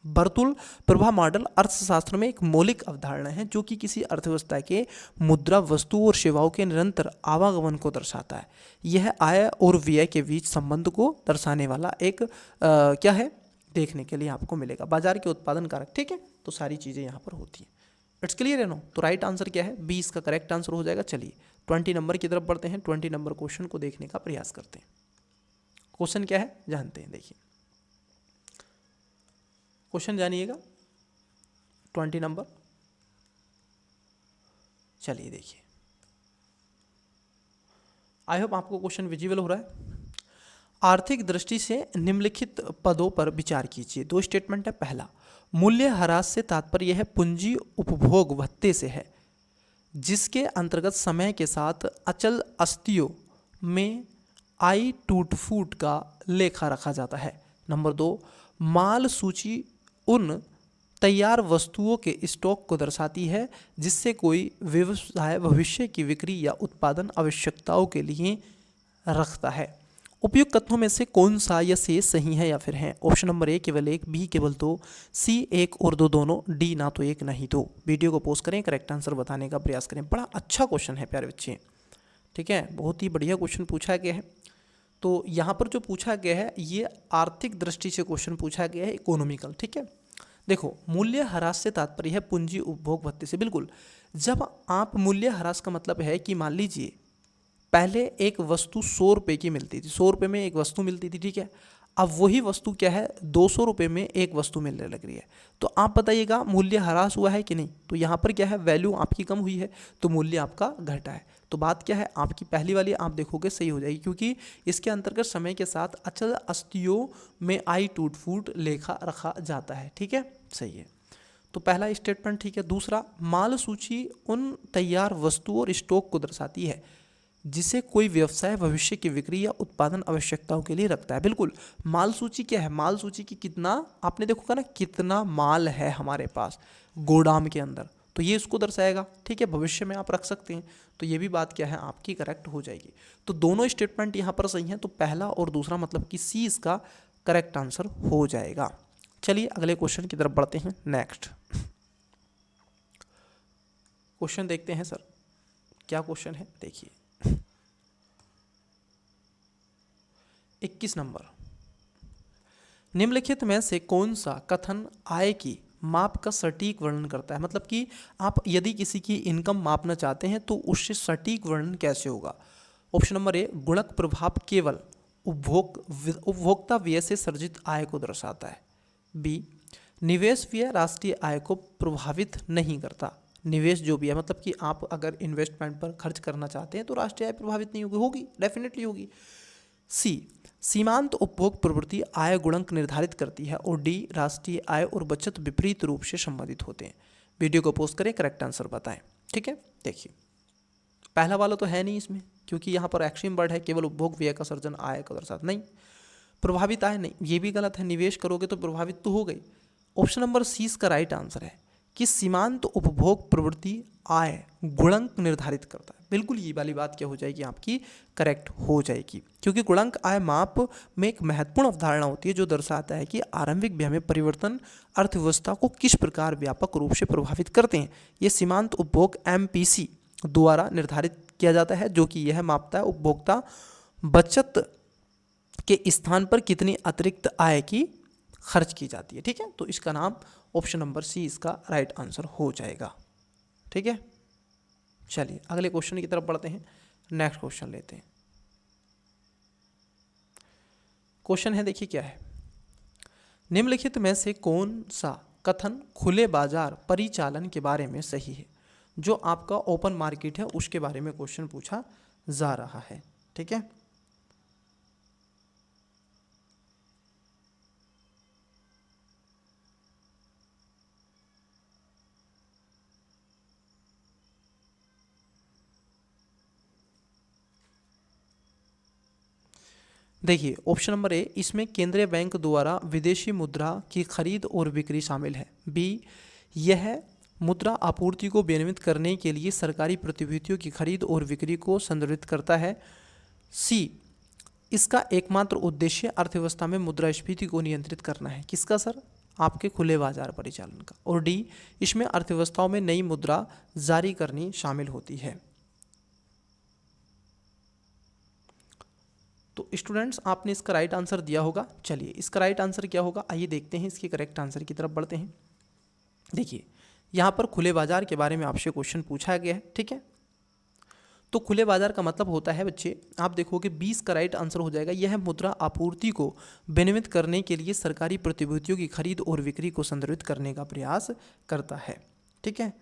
वर्तुल प्रवाह मॉडल अर्थशास्त्र में एक मौलिक अवधारणा है जो कि किसी अर्थव्यवस्था के मुद्रा, वस्तु और सेवाओं के निरंतर आवागमन को दर्शाता है। यह आय और व्यय के बीच संबंध को दर्शाने वाला एक क्या है देखने के लिए आपको मिलेगा। बाजार के उत्पादन कारक, ठीक है। तो सारी चीज़ें यहाँ पर होती हैं। इट्स क्लियर है नो। तो राइट आंसर क्या है, बी इसका करेक्ट आंसर हो जाएगा। चलिए 20 नंबर की तरफ बढ़ते हैं, 20 नंबर क्वेश्चन को देखने का प्रयास करते हैं। क्वेश्चन क्या है जानते हैं, देखिए क्वेश्चन जानिएगा 20 नंबर। चलिए देखिए, आई होप आपको क्वेश्चन विजिबल हो रहा है। आर्थिक दृष्टि से निम्नलिखित पदों पर विचार कीजिए। दो स्टेटमेंट है। पहला, मूल्य ह्रास से तात्पर्य है पूंजी उपभोग भत्ते से है, जिसके अंतर्गत समय के साथ अचल अस्तियों में आई टूट फूट का लेखा रखा जाता है। नंबर 2, माल सूची उन तैयार वस्तुओं के स्टॉक को दर्शाती है जिससे कोई व्यवसाय भविष्य की बिक्री या उत्पादन आवश्यकताओं के लिए रखता है। उपयुक्त कथनों में से कौन सा या शेष सही है या फिर है? ऑप्शन नंबर ए केवल एक, बी केवल दो, सी एक और दो दोनों, डी ना तो एक ना ही दो। वीडियो को पोस्ट करें, करेक्ट आंसर बताने का प्रयास करें। बड़ा अच्छा क्वेश्चन है प्यारे बच्चे, ठीक है, बहुत ही बढ़िया क्वेश्चन पूछा गया है। तो यहाँ पर जो पूछा गया है ये आर्थिक दृष्टि से क्वेश्चन पूछा गया है, इकोनॉमिकल, ठीक है। देखो, मूल्य ह्रास से तात्पर्य है पूंजी उपभोग भत्ते से। बिल्कुल, जब आप मूल्य ह्रास का मतलब है कि मान लीजिए पहले एक वस्तु 100 रुपये की मिलती थी, 100 रुपये में एक वस्तु मिलती थी, ठीक है। अब वही वस्तु क्या है, 200 रुपये में एक वस्तु मिलने लग रही है। तो आप बताइएगा मूल्य ह्रास हुआ है कि नहीं? तो यहाँ पर क्या है, वैल्यू आपकी कम हुई है, तो मूल्य आपका घटा है। तो बात क्या है, आपकी पहली वाली आप देखोगे सही हो जाएगी, क्योंकि इसके अंतर्गत समय के साथ अचल अस्तियों में आई टूट फूट लेखा रखा जाता है, ठीक है, सही है। तो पहला स्टेटमेंट ठीक है। दूसरा, माल सूची उन तैयार वस्तुओं और स्टॉक को दर्शाती है जिसे कोई व्यवसाय भविष्य की बिक्री या उत्पादन आवश्यकताओं के लिए रखता है। बिल्कुल, माल सूची क्या है, माल सूची की कितना आपने देखोगा ना, कितना माल है हमारे पास गोदाम के अंदर, तो ये इसको दर्शाएगा, ठीक है। भविष्य में आप रख सकते हैं, तो ये भी बात क्या है आपकी करेक्ट हो जाएगी। तो दोनों स्टेटमेंट यहाँ पर सही हैं, तो पहला और दूसरा मतलब कि सी इसका करेक्ट आंसर हो जाएगा। चलिए अगले क्वेश्चन की तरफ बढ़ते हैं। नेक्स्ट क्वेश्चन देखते हैं सर, क्या क्वेश्चन है, देखिए 21 नंबर। निम्नलिखित में से कौन सा कथन आय की माप का सटीक वर्णन करता है? मतलब कि आप यदि किसी की इनकम मापना चाहते हैं तो उससे सटीक वर्णन कैसे होगा? ऑप्शन नंबर ए, गुणक प्रभाव केवल उपभोक्ता व्यय से सर्जित आय को दर्शाता है। बी, निवेश व्यय राष्ट्रीय आय को प्रभावित नहीं करता। निवेश जो भी है, मतलब कि आप अगर इन्वेस्टमेंट पर खर्च करना चाहते हैं तो राष्ट्रीय आय प्रभावित नहीं होगी, होगी डेफिनेटली होगी। सी, सीमांत उपभोग प्रवृत्ति आय गुणक निर्धारित करती है। और डी, राष्ट्रीय आय और बचत विपरीत रूप से संबंधित होते हैं। वीडियो को पोस्ट करें, करेक्ट आंसर बताएं, ठीक है। देखिए, पहला वाला तो है नहीं इसमें, क्योंकि यहाँ पर एक्सियम वर्ड है, केवल उपभोग व्यय का सर्जन आय का दर्शाता नहीं। प्रभावित आय नहीं, ये भी गलत है, निवेश करोगे तो प्रभावित तो हो गई। ऑप्शन नंबर सी इसका राइट आंसर है कि सीमांत उपभोग प्रवृत्ति आय गुणक निर्धारित करता है। बिल्कुल ये वाली बात क्या हो जाएगी आपकी करेक्ट हो जाएगी, क्योंकि गुणक आय माप में एक महत्वपूर्ण अवधारणा होती है जो दर्शाता है कि आरंभिक व्यय में परिवर्तन अर्थव्यवस्था को किस प्रकार व्यापक रूप से प्रभावित करते हैं। ये सीमांत उपभोग MPC द्वारा निर्धारित किया जाता है, जो कि यह मापता है उपभोक्ता बचत के स्थान पर कितनी अतिरिक्त आय की खर्च की जाती है, ठीक है। तो इसका नाम ऑप्शन नंबर सी इसका राइट आंसर हो जाएगा, ठीक है। चलिए अगले क्वेश्चन की तरफ बढ़ते हैं। नेक्स्ट क्वेश्चन लेते हैं। क्वेश्चन है, देखिए क्या है, निम्नलिखित में से कौन सा कथन खुले बाजार परिचालन के बारे में सही है? जो आपका ओपन मार्केट है उसके बारे में क्वेश्चन पूछा जा रहा है, ठीक है। देखिए ऑप्शन नंबर ए, इसमें केंद्रीय बैंक द्वारा विदेशी मुद्रा की खरीद और बिक्री शामिल है। बी, यह मुद्रा आपूर्ति को विनियमित करने के लिए सरकारी प्रतिभूतियों की खरीद और बिक्री को संदर्भित करता है। सी, इसका एकमात्र उद्देश्य अर्थव्यवस्था में मुद्रास्फीति को नियंत्रित करना है। किसका सर? आपके खुले बाजार परिचालन का। और डी, इसमें अर्थव्यवस्थाओं में नई मुद्रा जारी करनी शामिल होती है। तो स्टूडेंट्स आपने इसका राइट आंसर दिया होगा। चलिए इसका राइट आंसर क्या होगा आइए देखते हैं, इसके करेक्ट आंसर की तरफ बढ़ते हैं। देखिए यहाँ पर खुले बाजार के बारे में आपसे क्वेश्चन पूछा गया है, ठीक है। तो खुले बाजार का मतलब होता है बच्चे, आप देखोगे 20 का राइट आंसर हो जाएगा। यह मुद्रा आपूर्ति को विनियमित करने के लिए सरकारी प्रतिभूतियों की खरीद और बिक्री को संदर्भित करने का प्रयास करता है, ठीक है।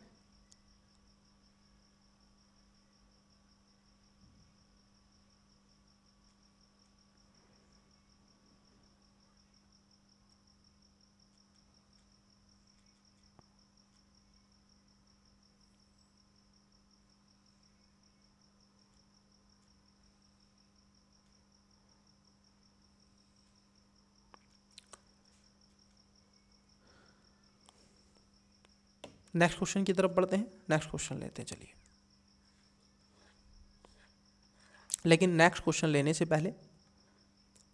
नेक्स्ट क्वेश्चन की तरफ बढ़ते हैं। नेक्स्ट क्वेश्चन लेते हैं, चलिए। लेकिन नेक्स्ट क्वेश्चन लेने से पहले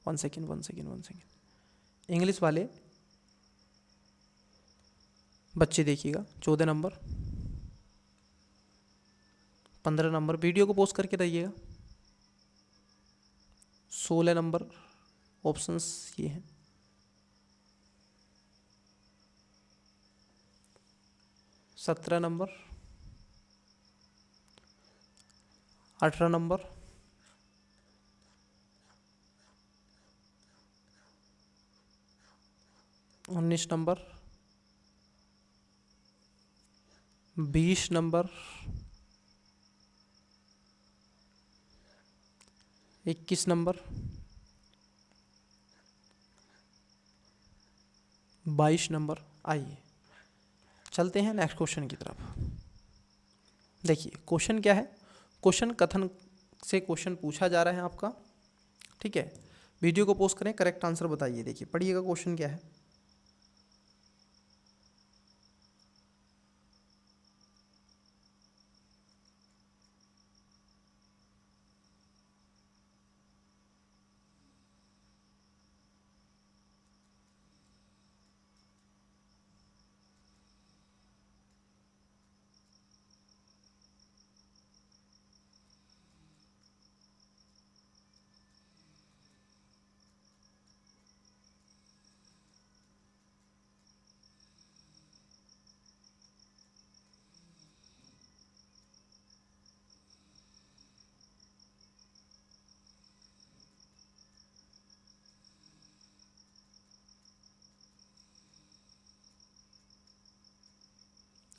वन सेकेंड इंग्लिश वाले बच्चे देखिएगा, 14 नंबर 15 नंबर वीडियो को पॉज करके रहिएगा। 16 नंबर ऑप्शंस ये हैं। 17 number, 18 number, 19 number, 20 number, 21 number, 22 number. आइए चलते हैं नेक्स्ट क्वेश्चन की तरफ। देखिए क्वेश्चन क्या है, क्वेश्चन कथन से क्वेश्चन पूछा जा रहा है आपका, ठीक है। वीडियो को पॉज करें, करेक्ट आंसर बताइए। देखिए पढ़िएगा क्वेश्चन क्या है।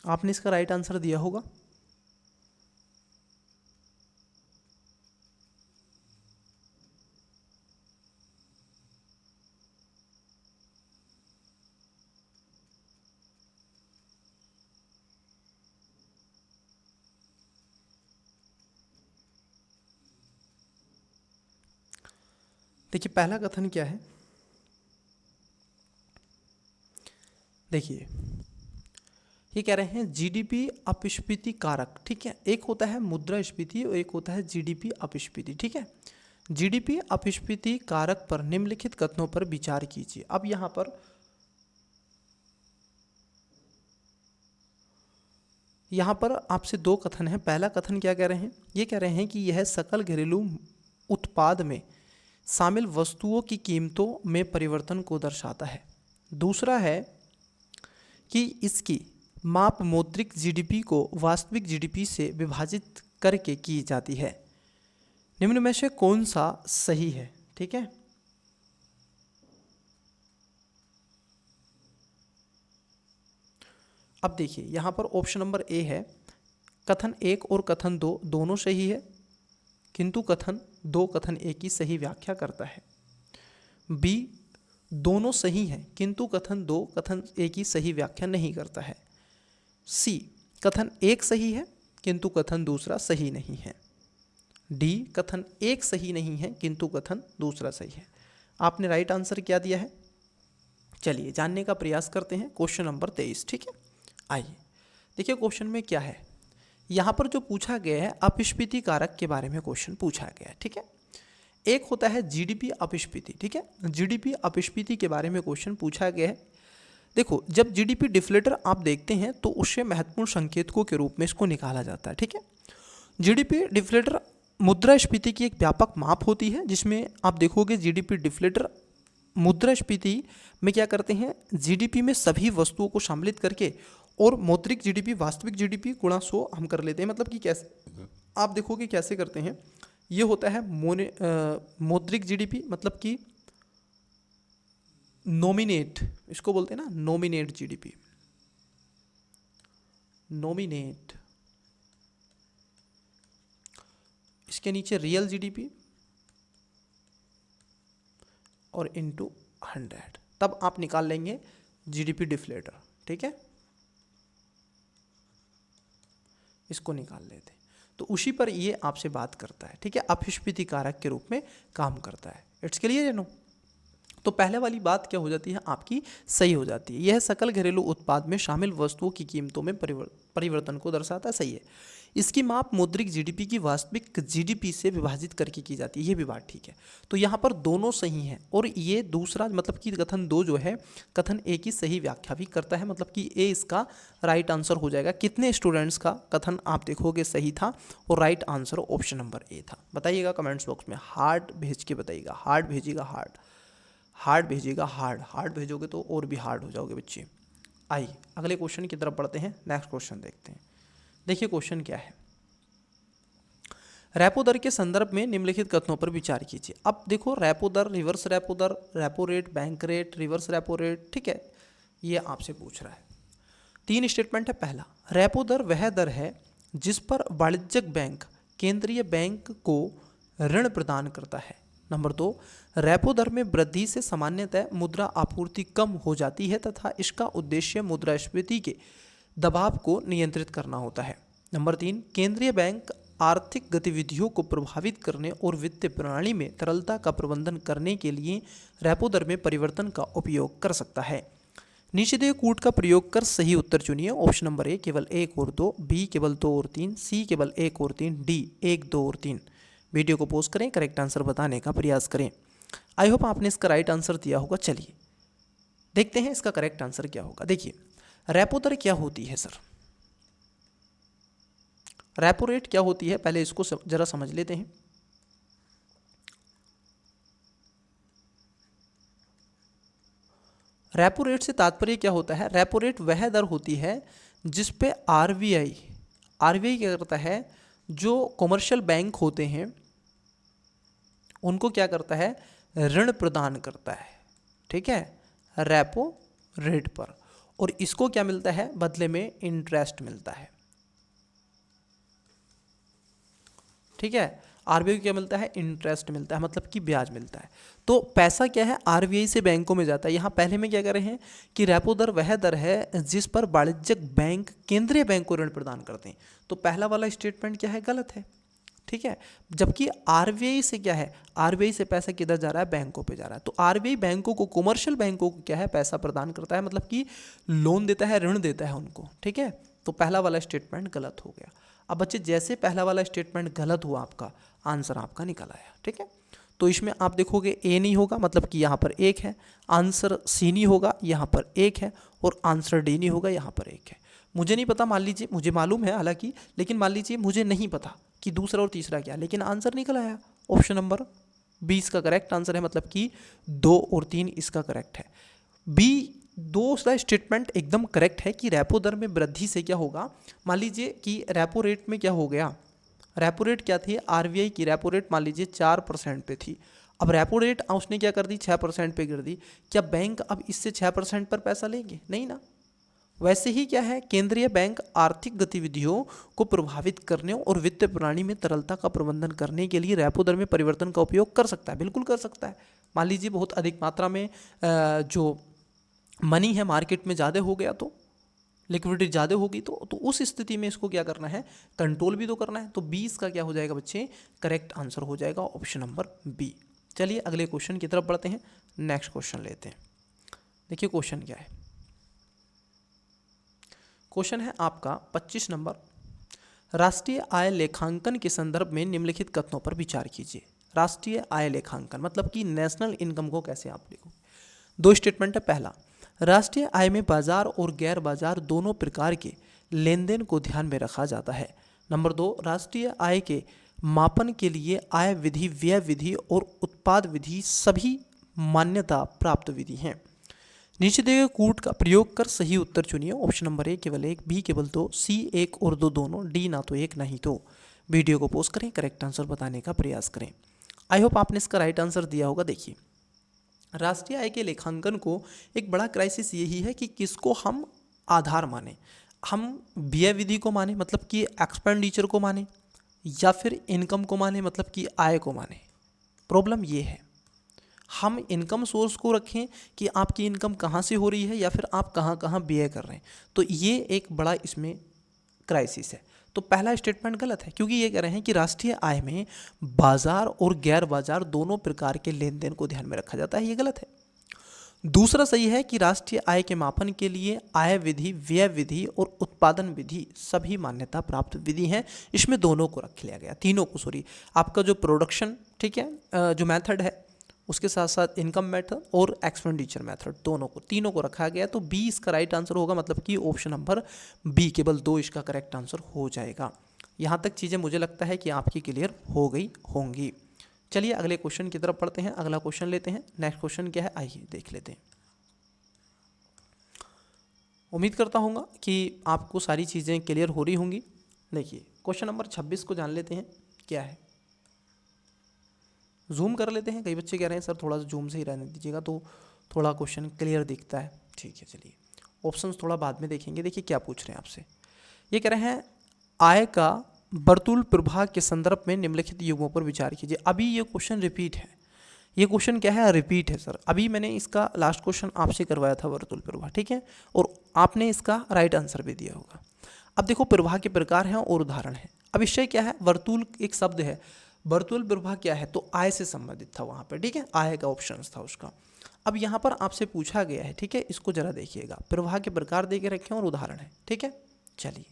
आपने इसका राइट आंसर दिया होगा। देखिए पहला कथन क्या है, देखिए ये कह रहे हैं जीडीपी अपस्फीति कारक, ठीक है। एक होता है मुद्रास्फीति और एक होता है जीडीपी अपस्फीति, ठीक है। जीडीपी अपस्फीति कारक पर निम्नलिखित कथनों पर विचार कीजिए। अब यहाँ पर आपसे दो कथन हैं। पहला कथन क्या कह रहे हैं, ये कह रहे हैं कि यह सकल घरेलू उत्पाद में शामिल वस्तुओं की कीमतों में परिवर्तन को दर्शाता है। दूसरा है कि इसकी माप मौद्रिक जीडीपी को वास्तविक जीडीपी से विभाजित करके की जाती है। निम्न में से कौन सा सही है, ठीक है। अब देखिए यहाँ पर ऑप्शन नंबर ए है, कथन 1 और कथन 2 दोनों सही है, किंतु कथन 2 कथन 1 की सही व्याख्या करता है। बी दोनों सही हैं किंतु कथन 2 कथन 1 की सही व्याख्या नहीं करता है। सी कथन 1 सही है किंतु कथन दूसरा सही नहीं है। डी कथन 1 सही नहीं है किंतु कथन दूसरा सही है। आपने राइट आंसर क्या दिया है, चलिए जानने का प्रयास करते हैं। क्वेश्चन नंबर 23, ठीक है। आइए देखिए क्वेश्चन में क्या है। यहाँ पर जो पूछा गया है अपस्फीति कारक के बारे में क्वेश्चन पूछा गया है, ठीक है। एक होता है जीडीपी अपस्फीति, ठीक है। जीडीपी अपस्फीति के बारे में क्वेश्चन पूछा गया है। देखो जब जीडीपी डिफ्लेटर आप देखते हैं तो उससे महत्वपूर्ण संकेतकों के रूप में इसको निकाला जाता है, ठीक है। जीडीपी डिफ्लेटर मुद्रास्फीति की एक व्यापक माप होती है, जिसमें आप देखोगे जीडीपी डिफ्लेटर मुद्रास्फीति में क्या करते हैं, जीडीपी में सभी वस्तुओं को सम्मिलित करके और मौद्रिक जीडीपी वास्तविक जीडीपी गुणा 100 हम कर लेते हैं। मतलब कि कैसे, आप देखोगे कैसे करते हैं, ये होता है मौद्रिक जीडीपी, मतलब कि नॉमिनेट, इसको बोलते हैं ना नॉमिनेट जीडीपी, नॉमिनेट, इसके नीचे रियल जीडीपी और इनटू 100, तब आप निकाल लेंगे जीडीपी डिफ्लेटर। ठीक है, इसको निकाल लेते हैं, तो उसी पर ये आपसे बात करता है। ठीक है, अपस्फीति कारक के रूप में काम करता है। इट्स क्लियर है नो। तो पहले वाली बात क्या हो जाती है आपकी, सही हो जाती है। यह सकल घरेलू उत्पाद में शामिल वस्तुओं की कीमतों में परिवर्तन को दर्शाता है। सही है। इसकी माप मौद्रिक जीडीपी की वास्तविक जीडीपी से विभाजित करके की जाती है। ये भी बात ठीक है। तो यहाँ पर दोनों सही हैं, और ये दूसरा मतलब कि कथन 2 जो है, कथन ए की सही व्याख्या भी करता है, मतलब कि ए इसका राइट आंसर हो जाएगा। कितने स्टूडेंट्स का कथन आप देखोगे सही था, और राइट आंसर ऑप्शन नंबर ए था। बताइएगा कमेंट्स बॉक्स में, हार्ड भेज के बताइएगा, हार्ड भेजिएगा, हार्ड भेजिएगा, हार्ड भेजोगे तो और भी हार्ड हो जाओगे बच्चे। आइए अगले क्वेश्चन की तरफ बढ़ते हैं, नेक्स्ट क्वेश्चन देखते हैं। देखिए क्वेश्चन क्या है, रेपो दर के संदर्भ में निम्नलिखित कथनों पर विचार कीजिए। अब देखो रेपो दर, रिवर्स रेपो दर, repo rate, bank rate, reverse repo rate, ठीक है, ये आपसे पूछ रहा है। 3 स्टेटमेंट है। पहला, रेपो दर वह दर है जिस पर वाणिज्यिक बैंक केंद्रीय बैंक को ऋण प्रदान करता है। नंबर 2, रेपो दर में वृद्धि से सामान्यतः मुद्रा आपूर्ति कम हो जाती है तथा इसका उद्देश्य मुद्रास्फीति के दबाव को नियंत्रित करना होता है। नंबर 3, केंद्रीय बैंक आर्थिक गतिविधियों को प्रभावित करने और वित्तीय प्रणाली में तरलता का प्रबंधन करने के लिए रेपो दर में परिवर्तन का उपयोग कर सकता है। नीचे दिए कूट का प्रयोग कर सही उत्तर चुनिए। ऑप्शन नंबर ए केवल 1 और 2, बी केवल 2 और 3, सी केवल 1 और 3, डी 1, 2 और 3। वीडियो को पॉज करें, करेक्ट आंसर बताने का प्रयास करें। आई होप आपने इसका राइट आंसर दिया होगा। चलिए देखते हैं इसका करेक्ट आंसर क्या होगा। देखिए रेपो दर क्या होती है सर, रेपो रेट क्या होती है, पहले इसको जरा समझ लेते हैं। रेपो रेट से तात्पर्य क्या होता है, रेपो रेट वह दर होती है जिस पे आरबीआई क्या करता है, जो कॉमर्शियल बैंक होते हैं उनको क्या करता है, ऋण प्रदान करता है। ठीक है, रेपो रेट पर, और इसको क्या मिलता है, बदले में इंटरेस्ट मिलता है। ठीक है, आरबीआई को क्या मिलता है, इंटरेस्ट मिलता है, मतलब कि ब्याज मिलता है। तो पैसा क्या है, आरबीआई से बैंकों में जाता है। यहाँ पहले में क्या कर रहे हैं कि रेपो दर वह दर है जिस पर वाणिज्यिक बैंक केंद्रीय बैंक को ऋण प्रदान करते हैं। तो पहला वाला स्टेटमेंट क्या है, गलत है। ठीक है, जबकि आरबीआई से क्या है, आरबीआई से पैसा किधर जा रहा है, बैंकों पे जा रहा है। तो आरबीआई बैंकों को, कॉमर्शियल बैंकों को क्या है, पैसा प्रदान करता है, मतलब कि लोन देता है, ऋण देता है उनको। ठीक है, तो पहला वाला स्टेटमेंट गलत हो गया। अब बच्चे जैसे पहला वाला स्टेटमेंट गलत हुआ, आपका आंसर आपका निकल आया। ठीक है, तो इसमें आप देखोगे ए नहीं होगा, मतलब कि यहाँ पर 1 है, आंसर सी नहीं होगा, यहाँ पर 1 है, और आंसर डी नहीं होगा, यहाँ पर 1 है। मुझे नहीं पता, मान लीजिए, मुझे मालूम है हालांकि, लेकिन मान लीजिए मुझे नहीं पता कि दूसरा और तीसरा क्या, लेकिन आंसर निकल आया। ऑप्शन नंबर बी इसका करेक्ट आंसर है, मतलब कि 2 और 3 इसका करेक्ट है। बी दूसरा स्टेटमेंट एकदम करेक्ट है कि रेपो दर में वृद्धि से क्या होगा, मान लीजिए कि रेपो रेट में क्या हो गया, रेपो रेट क्या थी, आरबीआई की रेपो रेट मान लीजिए 4% पे थी। अब रेपो रेट उसने क्या कर दी, 6% पे कर दी। क्या बैंक अब इससे 6% पर पैसा लेंगे, नहीं ना। वैसे ही क्या है, केंद्रीय बैंक आर्थिक गतिविधियों को प्रभावित करने और वित्तीय प्रणाली में तरलता का प्रबंधन करने के लिए रेपो दर में परिवर्तन का उपयोग कर सकता है, बिल्कुल कर सकता है। मान लीजिए बहुत अधिक मात्रा में जो मनी है मार्केट में ज़्यादा हो गया, तो लिक्विडिटी ज़्यादा होगी, तो उस स्थिति में इसको क्या करना है, कंट्रोल भी तो करना है। तो 20 का क्या हो जाएगा बच्चे, करेक्ट आंसर हो जाएगा ऑप्शन नंबर बी। चलिए अगले क्वेश्चन की तरफ बढ़ते हैं, नेक्स्ट क्वेश्चन लेते हैं। देखिए क्वेश्चन क्या है, क्वेश्चन है आपका 25 नंबर, राष्ट्रीय आय लेखांकन के संदर्भ में निम्नलिखित कथनों पर विचार कीजिए। राष्ट्रीय आय लेखांकन मतलब कि नेशनल इनकम को कैसे आप लिखो। 2 स्टेटमेंट है। पहला, राष्ट्रीय आय में बाजार और गैर बाजार दोनों प्रकार के लेन देन को ध्यान में रखा जाता है। नंबर 2, राष्ट्रीय आय के मापन के लिए आय विधि, व्यय विधि और उत्पाद विधि सभी मान्यता प्राप्त विधि हैं। नीचे दिए गए कूट का प्रयोग कर सही उत्तर चुनिए। ऑप्शन नंबर ए केवल एक, बी केवल दो, सी एक और दो दोनों, डी ना तो एक नहीं तो। वीडियो को पॉज करें, करेक्ट आंसर बताने का प्रयास करें। आई होप आपने इसका राइट आंसर दिया होगा। देखिए, राष्ट्रीय आय के लेखांकन को एक बड़ा क्राइसिस यही है कि किसको हम आधार माने। हम व्यय विधि को माने मतलब कि एक्सपेंडिचर को माने, या फिर इनकम को माने मतलब कि आय को माने। प्रॉब्लम ये है, हम इनकम सोर्स को रखें कि आपकी इनकम कहाँ से हो रही है या फिर आप कहाँ कहाँ व्यय कर रहे हैं, तो ये एक बड़ा इसमें क्राइसिस है। तो पहला स्टेटमेंट गलत है, क्योंकि ये कह रहे हैं कि राष्ट्रीय आय में बाजार और गैर बाजार दोनों प्रकार के लेन देन को ध्यान में रखा जाता है, ये गलत है। दूसरा सही है कि राष्ट्रीय आय के मापन के लिए आय विधि, व्यय विधि और उत्पादन विधि सभी मान्यता प्राप्त विधि हैं। इसमें दोनों को रख लिया गया, तीनों को, सॉरी, आपका जो प्रोडक्शन, ठीक है, जो मेथड है, उसके साथ साथ इनकम मेथड और एक्सपेंडिचर मेथड, दोनों को, तीनों को रखा गया। तो बी इसका राइट आंसर होगा, मतलब कि ऑप्शन नंबर बी केवल दो इसका करेक्ट आंसर हो जाएगा। यहाँ तक चीज़ें मुझे लगता है कि आपकी क्लियर हो गई होंगी। चलिए अगले क्वेश्चन की तरफ पढ़ते हैं, अगला क्वेश्चन लेते हैं। नेक्स्ट क्वेश्चन क्या है, आइए देख लेते हैं। उम्मीद करता हूँ कि आपको सारी चीज़ें क्लियर हो रही होंगी। देखिए क्वेश्चन नंबर 26 को जान लेते हैं क्या है। जूम कर लेते हैं, कई बच्चे कह रहे हैं सर थोड़ा सा जूम से ही रहने दीजिएगा तो थोड़ा क्वेश्चन क्लियर दिखता है। ठीक है, चलिए ऑप्शंस थोड़ा बाद में देखेंगे। देखिए क्या पूछ रहे हैं आपसे, ये कह रहे हैं आय का वर्तुल प्रवाह के संदर्भ में निम्नलिखित युगों पर विचार कीजिए। अभी ये क्वेश्चन रिपीट है, ये क्वेश्चन क्या है, रिपीट है सर। अभी मैंने इसका लास्ट क्वेश्चन आपसे करवाया था वर्तुल प्रवाह, ठीक है, और आपने इसका राइट आंसर भी दिया होगा। अब देखो प्रवाह के प्रकार हैं और उदाहरण हैं। अब विषय क्या है, वर्तुल एक शब्द है, वर्तुल प्रवाह क्या है, तो आय से संबंधित था वहाँ पर, ठीक है, आय का ऑप्शन था उसका। अब यहाँ पर आपसे पूछा गया है, ठीक है, इसको जरा देखिएगा, प्रवाह के प्रकार दे के रखे हैं और उदाहरण है, ठीक है। चलिए,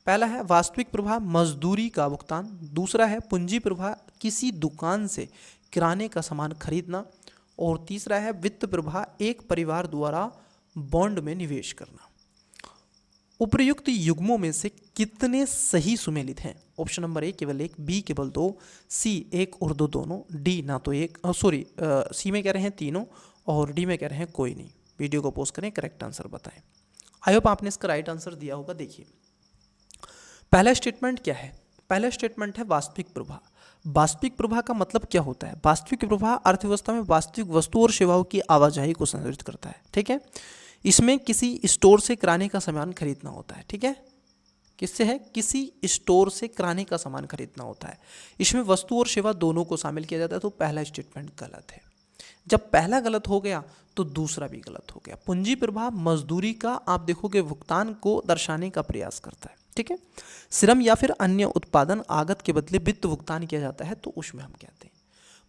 पहला है वास्तविक प्रवाह, मजदूरी का भुगतान। दूसरा है पूंजी प्रवाह, किसी दुकान से किराने का सामान खरीदना। और तीसरा है वित्त प्रवाह, एक परिवार द्वारा बॉन्ड में निवेश करना। उपर्युक्त युग्मों में से कितने सही सुमेलित हैं? ऑप्शन नंबर ए केवल एक, बी केवल दो, सी एक और दो दोनों, डी ना तो एक, सॉरी, सी में कह रहे हैं तीनों और डी में कह रहे हैं कोई नहीं। वीडियो को पॉज करें, करेक्ट आंसर बताएं। आई होप आपने इसका राइट आंसर दिया होगा। देखिए पहला स्टेटमेंट क्या है, पहला स्टेटमेंट है वास्तविक प्रवाह। वास्तविक प्रवाह का मतलब क्या होता है, वास्तविक प्रवाह अर्थव्यवस्था में वास्तविक वस्तुओं और सेवाओं की आवाजाही को संदर्भित करता है, ठीक है। इसमें किसी स्टोर से किराने का सामान खरीदना होता है, ठीक है, किससे है, किसी स्टोर से किराने का सामान खरीदना होता है। इसमें वस्तु और सेवा दोनों को शामिल किया जाता है, तो पहला स्टेटमेंट गलत है। जब पहला गलत हो गया तो दूसरा भी गलत हो गया। पूंजी प्रवाह मजदूरी का आप देखोगे भुगतान को दर्शाने का प्रयास करता है, ठीक है। श्रम या फिर अन्य उत्पादन आगत के बदले वित्त भुगतान किया जाता है, तो उसमें हम कहते हैं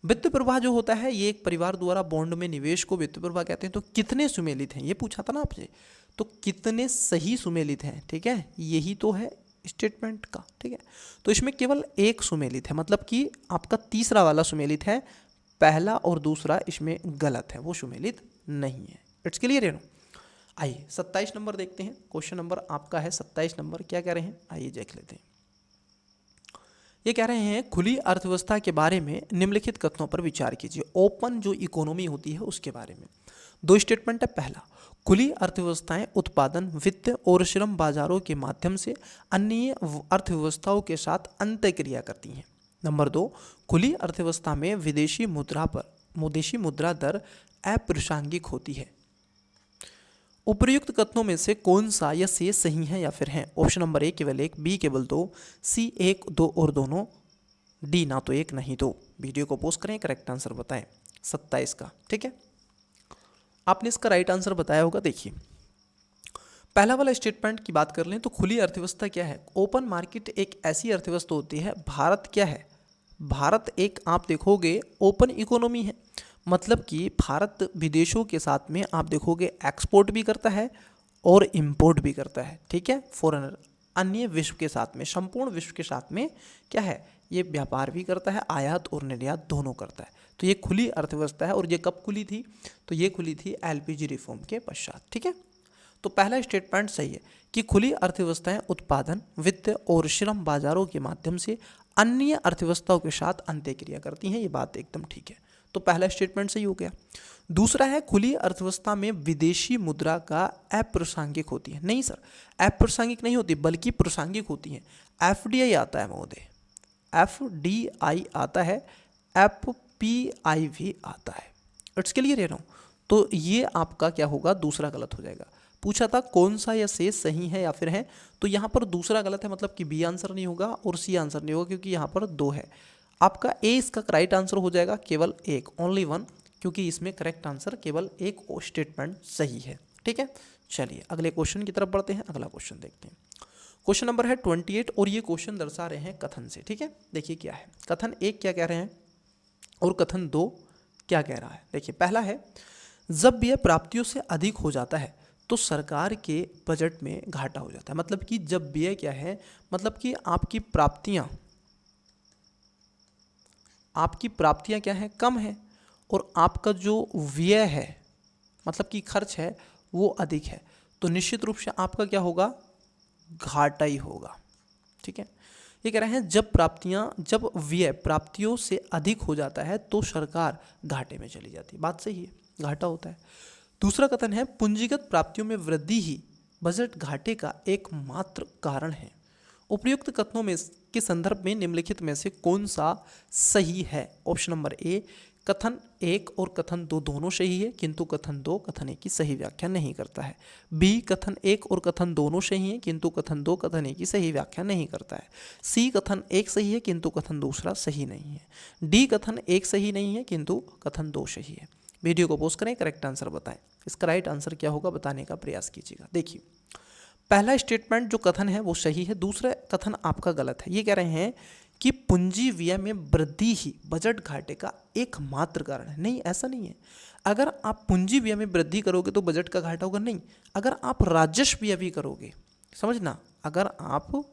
वित्त प्रवाह जो होता है, ये एक परिवार द्वारा बॉन्ड में निवेश को वित्त प्रवाह कहते हैं। तो कितने सुमेलित हैं, ये पूछा था ना आपसे, तो कितने सही सुमेलित हैं, ठीक है, यही तो है स्टेटमेंट का, ठीक है। तो इसमें केवल एक सुमेलित है, मतलब कि आपका तीसरा वाला सुमेलित है, पहला और दूसरा इसमें गलत है, वो सुमेलित नहीं है। इट्स क्लियर है ना। आइए 27 नंबर देखते हैं, क्वेश्चन नंबर आपका है 27 नंबर। क्या कह रहे हैं, आइए देख लेते हैं। ये कह रहे हैं खुली अर्थव्यवस्था के बारे में निम्नलिखित कथनों पर विचार कीजिए। ओपन जो इकोनॉमी होती है उसके बारे में दो स्टेटमेंट है। पहला, खुली अर्थव्यवस्थाएं उत्पादन, वित्त और श्रम बाजारों के माध्यम से अन्य अर्थव्यवस्थाओं के साथ अंतःक्रिया करती हैं। नंबर दो, खुली अर्थव्यवस्था में विदेशी मुद्रा दर अप्रासंगिक होती है। उपर्युक्त कथनों में से कौन सा या से सही है या फिर हैं? ऑप्शन नंबर ए केवल एक, बी केवल दो, सी एक दो और दोनों, डी ना तो एक नहीं दो। वीडियो को पॉज करें, करेक्ट आंसर बताएं 27 का, ठीक है। आपने इसका राइट आंसर बताया होगा। देखिए पहला वाला स्टेटमेंट की बात कर लें तो खुली अर्थव्यवस्था क्या है, ओपन मार्केट एक ऐसी अर्थव्यवस्था होती है। भारत क्या है, भारत एक आप देखोगे ओपन इकोनॉमी है, मतलब कि भारत विदेशों के साथ में आप देखोगे एक्सपोर्ट भी करता है और इंपोर्ट भी करता है, ठीक है, फॉरेनर अन्य विश्व के साथ में, संपूर्ण विश्व के साथ में क्या है, ये व्यापार भी करता है, आयात और निर्यात दोनों करता है। तो ये खुली अर्थव्यवस्था है। और ये कब खुली थी, तो ये खुली थी एलपीजी रिफॉर्म के पश्चात, ठीक है। तो पहला स्टेटमेंट सही है कि खुली अर्थव्यवस्थाएं उत्पादन, वित्त और श्रम बाजारों के माध्यम से अन्य अर्थव्यवस्थाओं के साथ अंतःक्रिया करती हैं, ये बात एकदम ठीक है। तो पहला स्टेटमेंट सही हो गया। दूसरा है खुली अर्थव्यवस्था में विदेशी मुद्रा का अप्रासंगिक होती है। नहीं सर, अप्रासंगिक नहीं होती बल्कि प्रासंगिक होती है। एफडीआई आता है महोदय, एफडीआई आता है, एफपीआई भी आता है। इट्स क्लियर है ना। तो ये आपका क्या होगा, दूसरा गलत हो जाएगा। पूछा था कौन सा या शेष सही है या फिर है, तो यहाँ पर दूसरा गलत है, मतलब कि बी आंसर नहीं होगा और सी आंसर नहीं होगा, क्योंकि यहाँ पर 2 है। आपका ए इसका राइट आंसर हो जाएगा, केवल एक, ओनली 1, क्योंकि इसमें करेक्ट आंसर केवल एक स्टेटमेंट सही है। ठीक है, चलिए अगले क्वेश्चन की तरफ बढ़ते हैं। अगला क्वेश्चन देखते हैं। क्वेश्चन नंबर है 28 और ये क्वेश्चन दर्शा रहे हैं कथन से। ठीक है, देखिए क्या है कथन 1 क्या कह रहे हैं और कथन 2 क्या कह रहा है। देखिए पहला है, जब व्यय प्राप्तियों से अधिक हो जाता है तो सरकार के बजट में घाटा हो जाता है। मतलब कि जब व्यय क्या है, मतलब कि आपकी प्राप्तियां क्या है, कम है, और आपका जो व्यय है मतलब कि खर्च है वो अधिक है, तो निश्चित रूप से आपका क्या होगा, घाटा ही होगा। ठीक है, ये कह रहे हैं जब व्यय प्राप्तियों से अधिक हो जाता है तो सरकार घाटे में चली जाती है। बात सही है, घाटा होता है। दूसरा कथन है, पूंजीगत प्राप्तियों में वृद्धि ही बजट घाटे का एकमात्र कारण है। उपयुक्त कथनों में के संदर्भ में निम्नलिखित में से कौन सा सही है। ऑप्शन नंबर ए, कथन 1 और कथन 2 दोनों सही है, किंतु कथन 2 कथन 1 की सही व्याख्या नहीं करता है। बी, कथन 1 और कथन दोनों सही है, किंतु कथन 2 कथन 1 की सही व्याख्या नहीं करता है। सी, कथन 1 सही है किंतु कथन दूसरा सही नहीं है। डी, कथन 1 सही नहीं है किंतु कथन 2 सही है। वीडियो को पॉज करें, करेक्ट आंसर बताएं। इसका राइट आंसर क्या होगा बताने का प्रयास कीजिएगा। देखिए पहला स्टेटमेंट जो कथन है वो सही है, दूसरा कथन आपका गलत है। ये कह रहे हैं कि पूंजी व्यय में वृद्धि ही बजट घाटे का एकमात्र कारण है। नहीं, ऐसा नहीं है। अगर आप पूंजी व्यय में वृद्धि करोगे तो बजट का घाटा होगा, नहीं। अगर आप राजस्व व्यय भी करोगे, समझना, अगर आप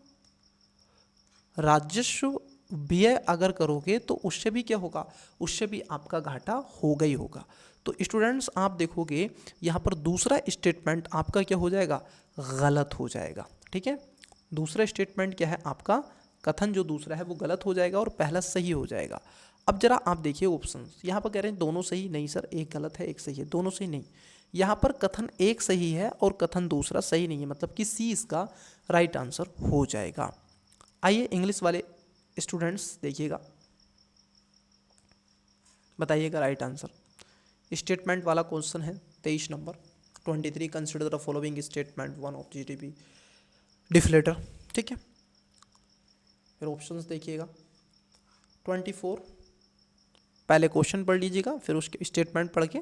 राजस्व व्यय अगर करोगे तो उससे भी क्या होगा, उससे भी आपका घाटा होगा ही होगा। तो स्टूडेंट्स आप देखोगे यहाँ पर दूसरा स्टेटमेंट आपका क्या हो जाएगा, गलत हो जाएगा। ठीक है, दूसरा स्टेटमेंट क्या है आपका, कथन जो दूसरा है वो गलत हो जाएगा और पहला सही हो जाएगा। अब जरा आप देखिए ऑप्शंस, यहाँ पर कह रहे हैं दोनों सही, नहीं सर, एक गलत है एक सही है, दोनों सही नहीं। यहाँ पर कथन 1 सही है और कथन दूसरा सही नहीं है, मतलब कि सी इसका राइट आंसर हो जाएगा। आइए इंग्लिश वाले स्टूडेंट्स देखिएगा, बताइएगा राइट आंसर। स्टेटमेंट वाला क्वेश्चन है 23 number 23, consider the following statement one of GDP deflator. ठीक है, फिर ऑप्शंस देखिएगा। 24 पहले क्वेश्चन पढ़ लीजिएगा, फिर उसके स्टेटमेंट पढ़ के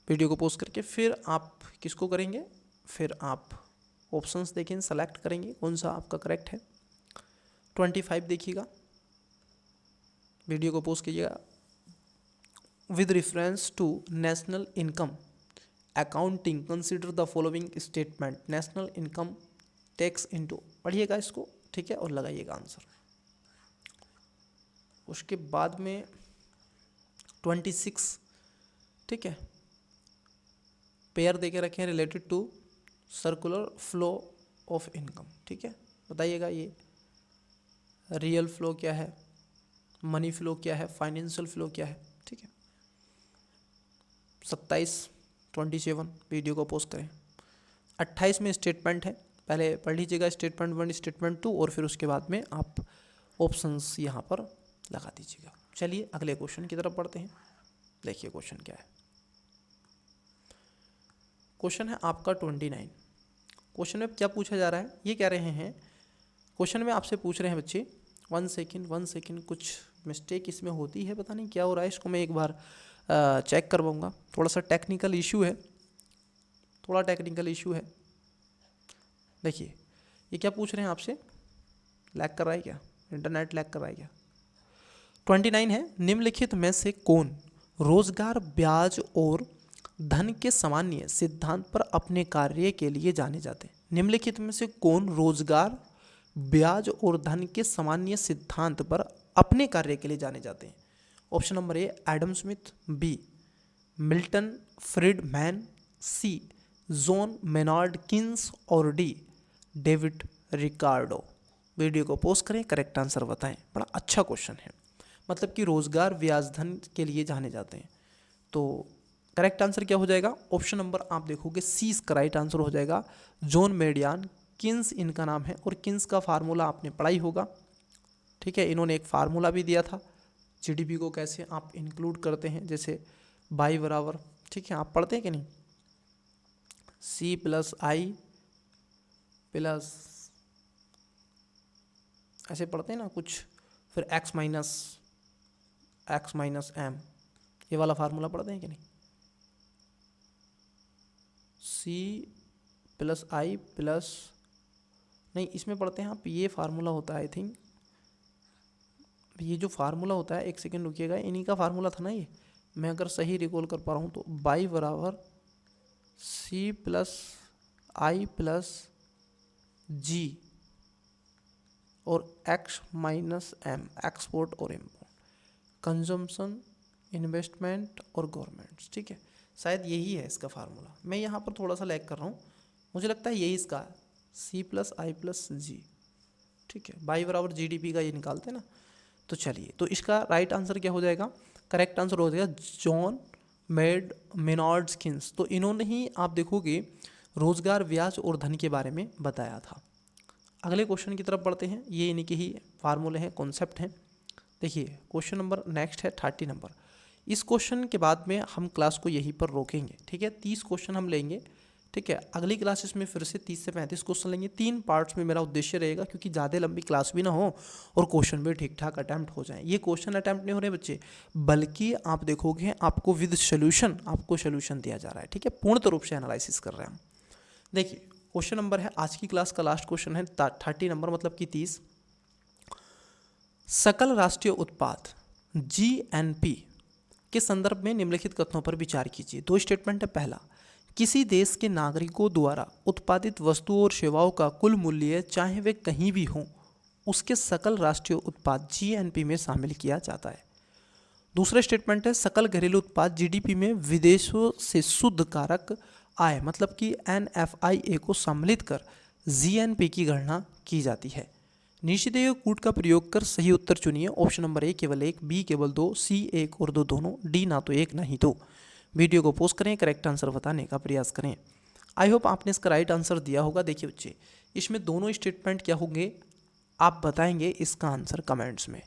वीडियो को पोस्ट करके फिर आप किसको करेंगे, फिर आप ऑप्शंस देखें, सेलेक्ट करेंगे कौन सा आपका करेक्ट है। 25 देखिएगा, वीडियो को पोस्ट कीजिएगा। With reference to national income accounting consider the following statement, national income takes into, पढ़िएगा इसको, ठीक है, और लगाइएगा आंसर। उसके बाद में 26, ठीक है, पेयर देके रखे हैं related to circular flow of income. ठीक है, बताइएगा ये रियल फ्लो क्या है, मनी फ्लो क्या है, फाइनेंशियल फ्लो क्या है। ठीक है, 27 वीडियो को पोस्ट करें। 28 में स्टेटमेंट है, पहले पढ़ लीजिएगा स्टेटमेंट 1 स्टेटमेंट 2 और फिर उसके बाद में आप ऑप्शंस यहाँ पर लगा दीजिएगा। चलिए अगले क्वेश्चन की तरफ बढ़ते हैं। देखिए क्वेश्चन क्या है। क्वेश्चन है आपका 29। क्वेश्चन में क्या पूछा जा रहा है, ये कह रहे हैं, क्वेश्चन में आपसे पूछ रहे हैं बच्चे, 1 सेकेंड, कुछ मिस्टेक इसमें होती है, पता नहीं क्या हो रहा है, इसको मैं एक बार चेक करवाऊँगा। थोड़ा सा टेक्निकल इशू है, थोड़ा टेक्निकल इशू है। देखिए ये क्या पूछ रहे हैं आपसे, लैग कर रहा है क्या, इंटरनेट लैग कर रहा है क्या। 29 है, निम्नलिखित में से कौन रोजगार ब्याज और धन के सामान्य सिद्धांत पर अपने कार्य के लिए जाने जाते हैं। निम्नलिखित में से कौन रोजगार ब्याज और धन के सामान्य सिद्धांत पर अपने कार्य के लिए जाने जाते हैं। Option number A Adam Smith, B Milton Friedman, C John Maynard Keynes और डी डेविड रिकार्डो। वीडियो को पोस्ट करें, करेक्ट आंसर बताएं। बड़ा अच्छा क्वेश्चन है, मतलब कि रोजगार ब्याज धन के लिए जाने जाते हैं। तो करेक्ट आंसर क्या हो जाएगा? ऑप्शन नंबर आप देखोगे सी इसका राइट आंसर हो जाएगा। जॉन मेडियान किन्स इनका नाम है, और किन्स का फार्मूला आपने पढ़ाई होगा। ठीक है, इन्होंने एक फार्मूला भी दिया था जीडीपी को कैसे आप इंक्लूड करते हैं, जैसे बाई बराबर, ठीक है, आप पढ़ते हैं कि नहीं, सी प्लस आई प्लस ऐसे पढ़ते हैं ना कुछ, फिर एक्स माइनस एम, ये वाला फार्मूला पढ़ते हैं कि नहीं, सी प्लस आई प्लस, नहीं इसमें पढ़ते हैं आप, ये फार्मूला होता है आई थिंक, ये जो फार्मूला होता है, एक सेकेंड रुकिएगा, इन्हीं का फार्मूला था ना ये, मैं अगर सही रिकॉल कर पा रहा हूँ तो बाई बराबर सी प्लस आई प्लस जी और एक्स माइनस एम, एक्सपोर्ट और इम्पोर्ट, कंजम्पशन, इन्वेस्टमेंट और गवर्नमेंट्स। ठीक है, शायद यही है इसका फार्मूला, मैं यहाँ पर थोड़ा सा लैग कर रहा हूँ, मुझे लगता है यही इसका है, सी प्लस आई प्लस जी। ठीक है, बाई बराबर जीडीपी का ये निकालते हैं ना। तो चलिए, तो इसका राइट आंसर क्या हो जाएगा? करेक्ट आंसर हो जाएगा जॉन मेनार्ड किन्स। तो इन्होंने ही आप देखोगे रोजगार ब्याज और धन के बारे में बताया था। अगले क्वेश्चन की तरफ बढ़ते हैं, ये इन्हीं के ही फार्मूले हैं, कॉन्सेप्ट हैं। देखिए क्वेश्चन नंबर नेक्स्ट है 30 नंबर। इस क्वेश्चन के बाद में हम क्लास को यहीं पर रोकेंगे। ठीक है, 30 क्वेश्चन हम लेंगे। ठीक है, अगली क्लासेस में फिर से 30 से 35 क्वेश्चन लेंगे। 3 पार्ट्स में मेरा उद्देश्य रहेगा, क्योंकि ज़्यादा लंबी क्लास भी ना हो और क्वेश्चन भी ठीक ठाक अटैम्प्ट हो जाए। ये क्वेश्चन अटैम्प्ट नहीं हो रहे बच्चे, बल्कि आप देखोगे आपको विद सोल्यूशन, आपको सोल्यूशन दिया जा रहा है। ठीक है, पूर्ण रूप से एनालिसिस कर रहे हैं हम। देखिए क्वेश्चन नंबर है, आज की क्लास का लास्ट क्वेश्चन है 30 नंबर, मतलब कि 30। सकल राष्ट्रीय उत्पाद जीएनपी के संदर्भ में निम्नलिखित कथनों पर विचार कीजिए। 2 स्टेटमेंट है। पहला, किसी देश के नागरिकों द्वारा उत्पादित वस्तुओं और सेवाओं का कुल मूल्य चाहे वे कहीं भी हों, उसके सकल राष्ट्रीय उत्पाद जीएनपी में शामिल किया जाता है। दूसरा स्टेटमेंट है, सकल घरेलू उत्पाद जीडीपी में विदेशों से शुद्ध कारक आय मतलब कि एनएफआईए को सम्मिलित कर जीएनपी की गणना की जाती है। निश्चित कूट का प्रयोग कर सही उत्तर चुनिए। ऑप्शन नंबर ए केवल 1, बी केवल 2, सी 1 और 2 दोनों, डी ना तो 1 ना ही 2। वीडियो को पोस्ट करें, करेक्ट आंसर बताने का प्रयास करें। आई होप आपने इसका राइट आंसर दिया होगा। देखिए बच्चे, इसमें दोनों स्टेटमेंट क्या होंगे आप बताएंगे इसका आंसर कमेंट्स में।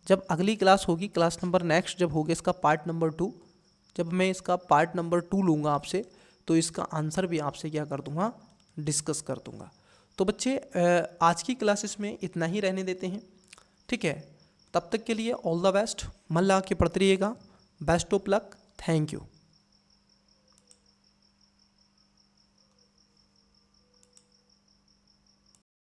जब अगली क्लास होगी, क्लास नंबर नेक्स्ट जब होगी इसका पार्ट नंबर 2, जब मैं इसका पार्ट नंबर 2 लूँगा आपसे, तो इसका आंसर भी आपसे क्या कर दूंगा, डिस्कस कर दूंगा। तो बच्चे आज की क्लासेस में इतना ही रहने देते हैं। ठीक है, तब तक के लिए ऑल द बेस्ट, मन लगा के पढ़ते रहिएगा। Best of luck, thank you.